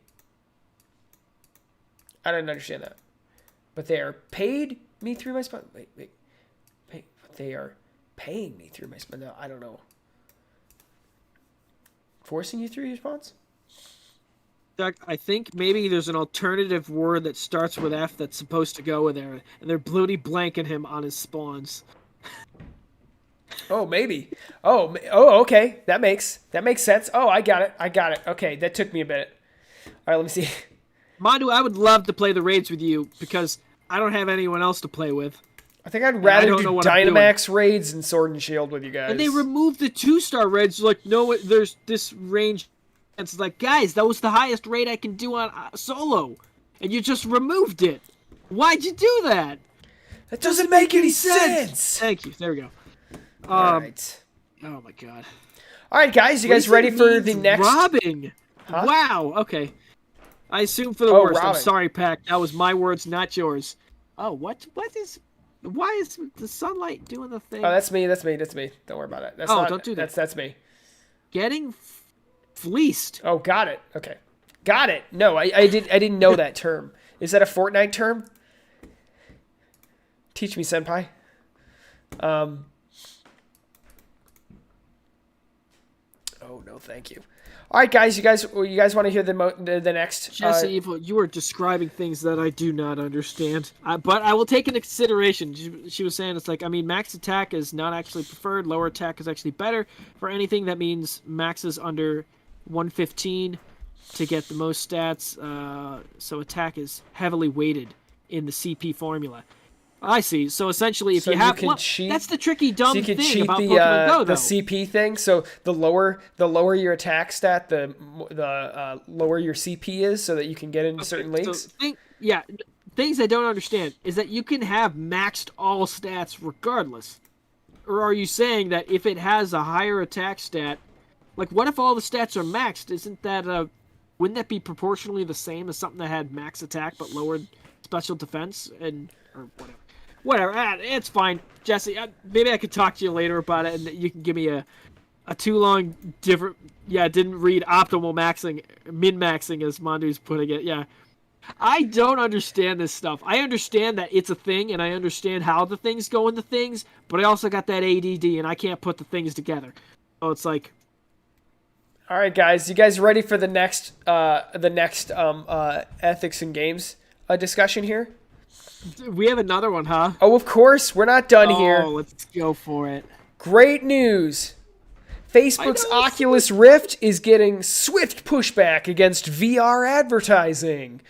I don't understand that. But they are paid me through my spawn. Wait. They are paying me through my spawn. No, I don't know. Forcing you through your spawns? Doug, I think maybe there's an alternative word that starts with F that's supposed to go in there, and they're bloody blanking him on his spawns. Oh, maybe. Oh, okay. That makes sense. Oh, I got it. Okay, that took me a bit. All right, let me see. Mandu, I would love to play the raids with you because I don't have anyone else to play with. I think I'd rather do Dynamax raids and Sword and Shield with you guys. And they removed the 2-star raids. Like, no, there's this range. It's like, guys, that was the highest rate I can do on solo, and you just removed it. Why'd you do that? That doesn't make any sense. Thank you. There we go. All right. Oh my god. All right, guys, you guys ready for the next? Robbing. Huh? Wow. Okay. I assume for the worst. Robbing. I'm sorry, Pac. That was my words, not yours. Oh, what is? Why is the sunlight doing the thing? Oh, that's me. Don't worry about it. Don't do that. That's me. Getting fleeced. Oh, got it. Okay, got it. No, I didn't know that term. Is that a Fortnite term? Teach me, senpai. Oh no, thank you. All right, guys. You guys want to hear the next? Jesse Evil, you are describing things that I do not understand. But I will take into consideration. She was saying it's like, I mean, max attack is not actually preferred. Lower attack is actually better for anything. That means max is under 115 to get the most stats. So attack is heavily weighted in the CP formula. I see. So essentially, if you have, cheat, that's the tricky dumb so you can thing cheat about Pokemon Go, though. The CP thing. So the lower your attack stat, the lower your CP is, so that you can get into certain leagues. Things I don't understand is that you can have maxed all stats regardless, or are you saying that if it has a higher attack stat, like what if all the stats are maxed? Isn't that wouldn't that be proportionally the same as something that had max attack but lowered special defense or whatever? Whatever, it's fine, Jesse. Maybe I could talk to you later about it, and you can give me a too long different. Yeah, I didn't read optimal maxing, min maxing, as Mandu's putting it. Yeah, I don't understand this stuff. I understand that it's a thing, and I understand how the things go into things, but I also got that ADD, and I can't put the things together. So it's like, all right, guys, you guys ready for the next ethics and games discussion here? We have another one, huh? Oh, of course. We're not done here. Oh, let's go for it. Great news. Facebook's Oculus Rift is getting swift pushback against VR advertising.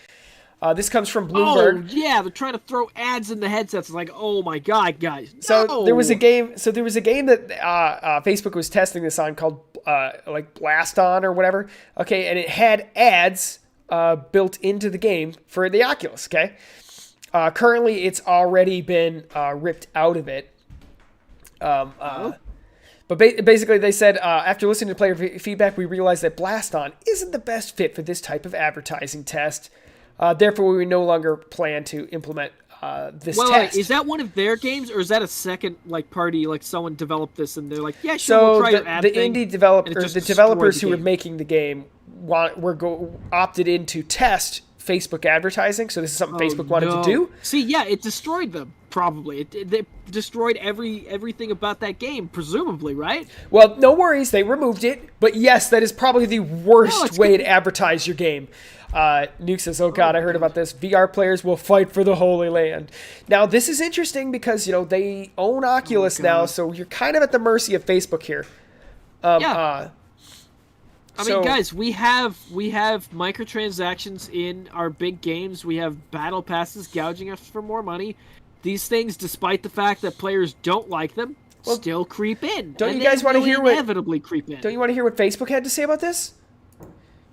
This comes from Bloomberg. Oh, yeah. They're trying to throw ads in the headsets. It's like, oh, my God, guys. No. So there was a game that Facebook was testing this on called like Blast On or whatever. Okay, and it had ads built into the game for the Oculus, okay? Currently, it's already been ripped out of it. But basically, they said, after listening to player feedback, we realized that Blast On isn't the best fit for this type of advertising test. Therefore, we no longer plan to implement this test. Wait, is that one of their games, or is that a second party, like someone developed this and they're like, yeah, sure, we'll try your ad thing. So the indie developers, the developers who were making the game, opted in to test Facebook advertising, so this is something Facebook wanted to do. See, yeah, it destroyed them, probably. It destroyed everything about that game, presumably, right? Well, no worries, they removed it, but yes, that is probably the worst way to advertise your game. Nuke says, oh god, I heard about this. VR players will fight for the Holy Land. Now, this is interesting because, they own Oculus now, so you're kind of at the mercy of Facebook here. I mean, guys, we have microtransactions in our big games. We have battle passes gouging us for more money. These things, despite the fact that players don't like them, still creep in. Don't you guys want to hear inevitably creep in? Don't you want to hear what Facebook had to say about this?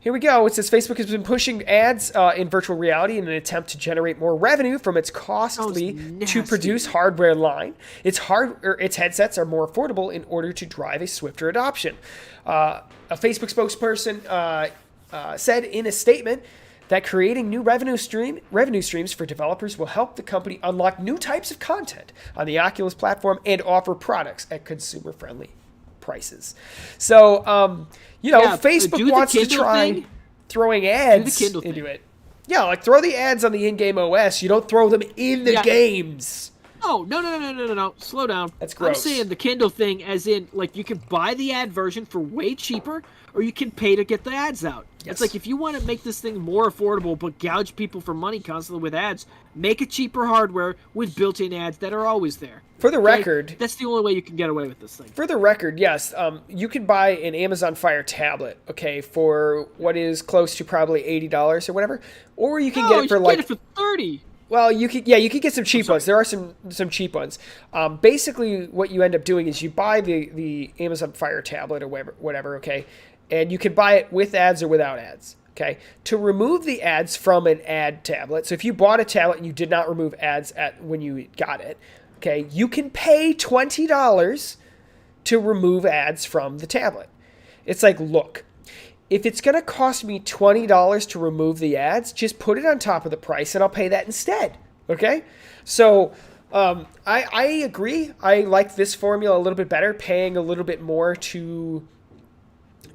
Here we go. It says Facebook has been pushing ads in virtual reality in an attempt to generate more revenue from its costly to produce hardware line. Its headsets are more affordable in order to drive a swifter adoption. A Facebook spokesperson said in a statement that creating new revenue streams for developers will help the company unlock new types of content on the Oculus platform and offer products at consumer-friendly prices. So, Yeah, do Facebook the wants to Kindle try thing. throwing ads Kindle into thing. it. Yeah, like throw the ads on the in-game OS. You don't throw them in the Yeah. games. Oh, no. Slow down. That's I'm gross. saying the Kindle thing as in, like, you can buy the ad version for way cheaper, or you can pay to get the ads out. Yes. It's like, if you want to make this thing more affordable but gouge people for money constantly with ads, make a cheaper hardware with built-in ads that are always there. For the Okay? record, That's the only way you can get away with this thing. yes, you can buy an Amazon Fire tablet, okay, for what is close to probably $80 or whatever, or you can No, get you it for should like get it for 30. Well, you could get some cheap ones. There are some cheap ones. Basically, what you end up doing is you buy the Amazon Fire tablet or whatever, okay, and you can buy it with ads or without ads, okay. To remove the ads from an ad tablet, so if you bought a tablet and you did not remove ads when you got it, okay, you can pay $20 to remove ads from the tablet. It's like, look, if it's going to cost me $20 to remove the ads, just put it on top of the price and I'll pay that instead. Okay? So I agree. I like this formula a little bit better, paying a little bit more to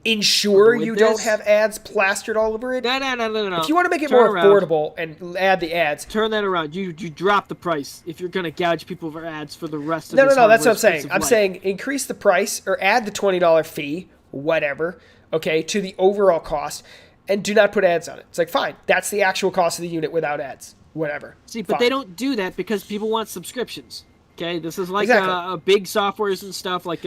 ensure you don't have ads plastered all over it. No. If you want to make it more affordable and add the ads. Turn that around. You drop the price if you're going to gouge people for ads for the rest of No, this that's what I'm saying. expensive I'm life. saying increase the price or add the $20 fee, whatever, okay, to the overall cost, and do not put ads on it. It's like, fine, that's the actual cost of the unit without ads, whatever. See, but fine. they don't do that because people want subscriptions. Okay, this is like Exactly. big softwares and stuff like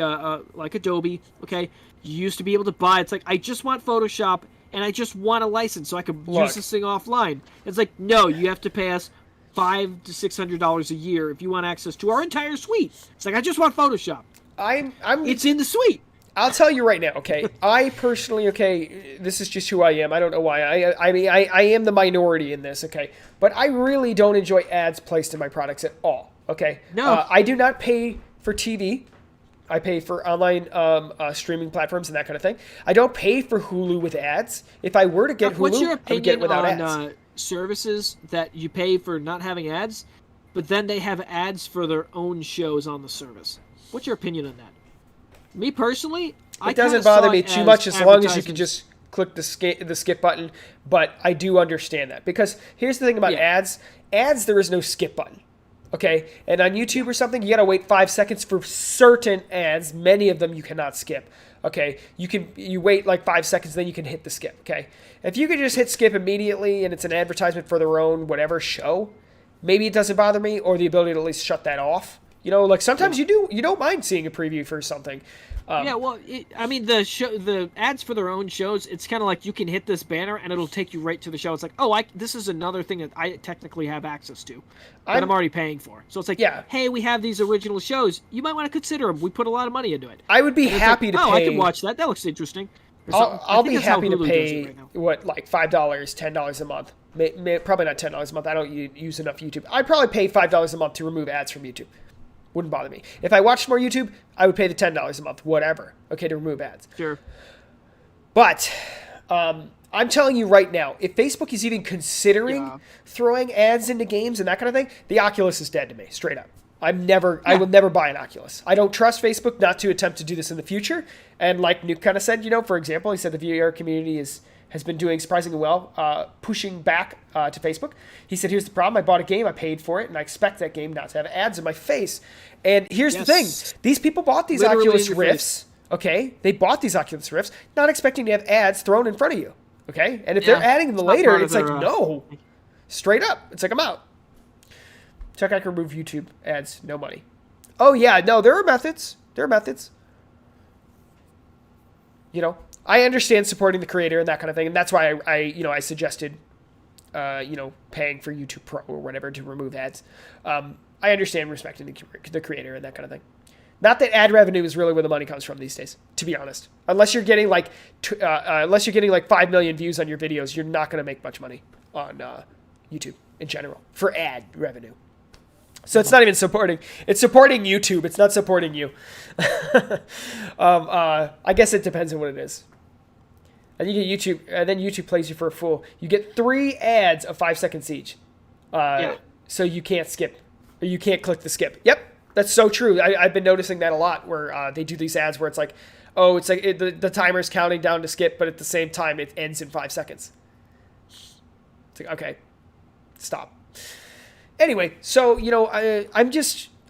Adobe. Okay, you used to be able to buy. It's like, I just want Photoshop and I just want a license so I can use this thing offline. It's like, no, you have to pay us $500 to $600 a year if you want access to our entire suite. It's like, I just want Photoshop. It's in the suite. I'll tell you right now, okay? I personally, okay, this is just who I am. I don't know why. I am the minority in this, okay? But I really don't enjoy ads placed in my products at all, okay? No. I do not pay for TV. I pay for online streaming platforms and that kind of thing. I don't pay for Hulu with ads. If I were to get Hulu, What's your I would get it opinion without on ads. Services that you pay for not having ads, but then they have ads for their own shows on the service? What's your opinion on that? Me personally, It doesn't bother me too much as long as you can just click the skip button, but I do understand that. Because here's the thing about ads. Ads, there is no skip button. Okay? And on YouTube or something, you got to wait 5 seconds for certain ads. Many of them you cannot skip. Okay? You wait like 5 seconds, then you can hit the skip. Okay? If you could just hit skip immediately and it's an advertisement for their own whatever show, maybe it doesn't bother me, or the ability to at least shut that off. Like sometimes you don't mind seeing a preview for something. The ads for their own shows, it's kind of like you can hit this banner and it'll take you right to the show. It's like, this is another thing that I technically have access to that I'm already paying for. So it's like, hey, we have these original shows. You might want to consider them. We put a lot of money into it. I would be happy to pay. I can watch that. That looks interesting. I'll be happy to pay like $5, $10 a month. Probably not $10 a month. I don't use enough YouTube. I'd probably pay $5 a month to remove ads from YouTube. Wouldn't bother me. If I watched more YouTube, I would pay the $10 a month, whatever, okay, to remove ads. Sure. But I'm telling you right now, if Facebook is even considering throwing ads into games and that kind of thing, the Oculus is dead to me, straight up. I will never buy an Oculus. I don't trust Facebook not to attempt to do this in the future. And like Nuke kind of said, for example, he said the VR community has been doing surprisingly well, pushing back to Facebook. He said, here's the problem. I bought a game, I paid for it, and I expect that game not to have ads in my face. And here's the thing. These people bought these Oculus Rifts, okay? They bought these Oculus Rifts not expecting to have ads thrown in front of you, okay? And if they're adding them later, it's like, no. Straight up. It's like, I'm out. Check, I can remove YouTube ads, no money. Oh, yeah, no, there are methods. I understand supporting the creator and that kind of thing, and that's why I suggested, paying for YouTube Pro or whatever to remove ads. I understand respecting the creator and that kind of thing. Not that ad revenue is really where the money comes from these days, to be honest. Unless you're getting like 5 million views on your videos, you're not going to make much money on YouTube in general for ad revenue. So it's not even supporting. It's supporting YouTube. It's not supporting you. I guess it depends on what it is. And you get YouTube, and then YouTube plays you for a fool. You get 3 ads of 5 seconds each. So you can't skip. Or you can't click the skip. Yep. That's so true. I've been noticing that a lot where they do these ads where it's like, oh, it's like the timer's counting down to skip, but at the same time it ends in 5 seconds. It's like, okay, stop. Anyway, so,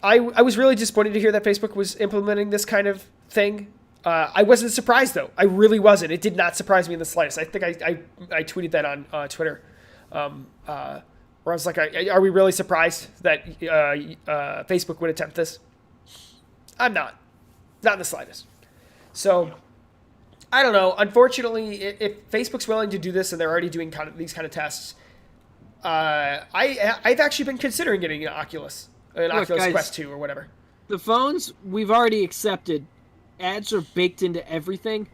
I was really disappointed to hear that Facebook was implementing this kind of thing. I wasn't surprised, though. I really wasn't. It did not surprise me in the slightest. I think I tweeted that on Twitter, where I was like, are we really surprised that Facebook would attempt this? I'm not. Not in the slightest. So, I don't know. Unfortunately, if Facebook's willing to do this and they're already doing these kind of tests, I've actually been considering getting an Oculus Look, guys, Quest 2 or whatever. The phones, we've already accepted. Ads are baked into everything,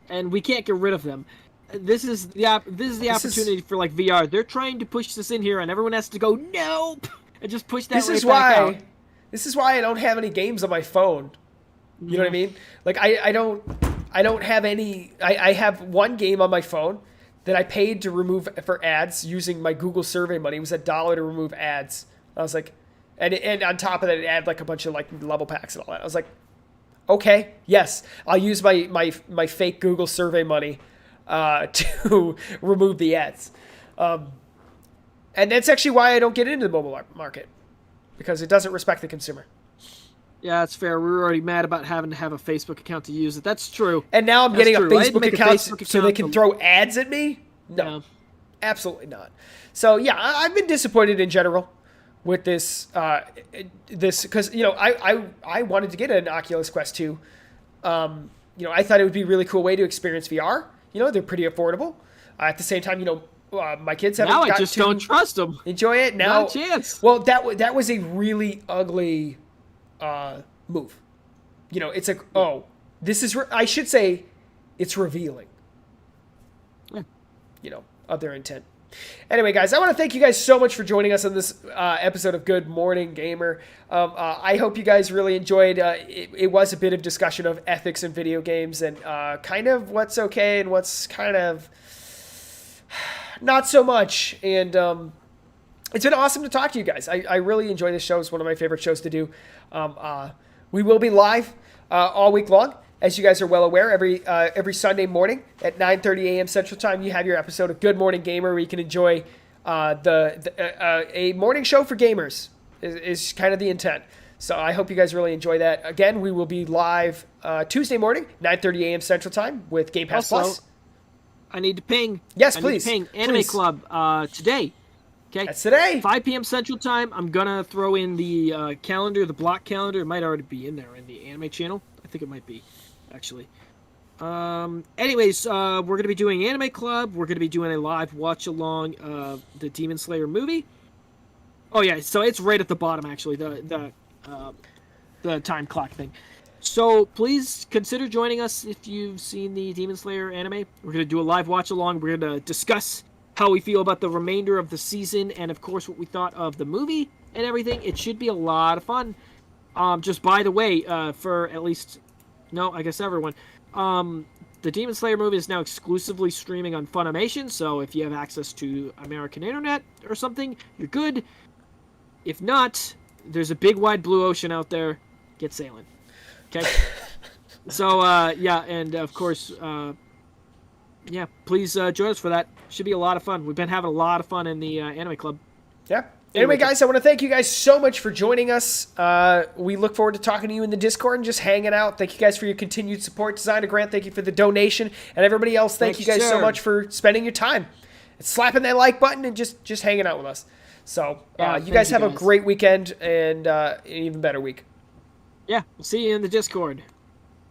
and we can't get rid of them. This is the opportunity for like VR. They're trying to push this in here, and everyone has to go nope and just push that back out. This is why I don't have any games on my phone. You know what I mean? Like I don't have any. I have one game on my phone that I paid to remove for ads using my Google survey money. It was $1 to remove ads. I was like, and on top of that, it added like a bunch of like level packs and all that. I was like, okay, yes, I'll use my fake Google survey money to remove the ads. And that's actually why I don't get into the mobile market, because it doesn't respect the consumer. Yeah, that's fair. We were already mad about having to have a Facebook account to use it. That's true. And now I'm getting a Facebook account so they can throw ads at me? No, Yeah. absolutely not. So yeah, I've been disappointed in general with this, because I wanted to get an Oculus Quest 2. I thought it would be a really cool way to experience VR. They're pretty affordable. At the same time, my kids haven't Now got I just to don't trust them. enjoy it. Now, Not a chance. well, that was a really ugly move. It's like, oh, this is. I should say, it's revealing. Yeah. Of their intent. Anyway, guys, I want to thank you guys so much for joining us on this episode of Good Morning Gamer. I hope you guys really enjoyed. It was a bit of discussion of ethics in video games and kind of what's okay and what's kind of not so much. And it's been awesome to talk to you guys. I really enjoy this show. It's one of my favorite shows to do. We will be live all week long. As you guys are well aware, every Sunday morning at 9:30 a.m. Central Time, you have your episode of Good Morning Gamer, where you can enjoy a morning show for gamers. Is kind of the intent. So I hope you guys really enjoy that. Again, we will be live Tuesday morning, 9:30 a.m. Central Time with Game Pass Also, Plus. I need to ping. Yes, I please. Need to ping Anime Please. Club today. Okay. That's today. 5 p.m. Central Time. I'm gonna throw in the calendar, the block calendar. It might already be in there in the anime channel. I think it might be, actually. Anyways, we're gonna be doing Anime Club. We're gonna be doing a live watch along of the Demon Slayer movie. Oh yeah, so it's right at the bottom actually. The time clock thing. So please consider joining us if you've seen the Demon Slayer anime. We're gonna do a live watch along. We're gonna discuss how we feel about the remainder of the season, and of course what we thought of the movie and everything. It should be a lot of fun. Just by the way, for at least, no, I guess everyone, the Demon Slayer movie is now exclusively streaming on Funimation, so if you have access to American internet or something, you're good. If not, there's a big wide blue ocean out there. Get sailing. Okay? So, yeah, and of course, yeah, please join us for that. Should be a lot of fun. We've been having a lot of fun in the Anime Club. Yeah. Anyway, guys, I want to thank you guys so much for joining us. We look forward to talking to you in the Discord and just hanging out. Thank you guys for your continued support. Designer Grant, thank you for the donation. And everybody else, thank you guys so much for spending your time. And slapping that like button and just hanging out with us. So, you guys have a great weekend and an even better week. Yeah, we'll see you in the Discord.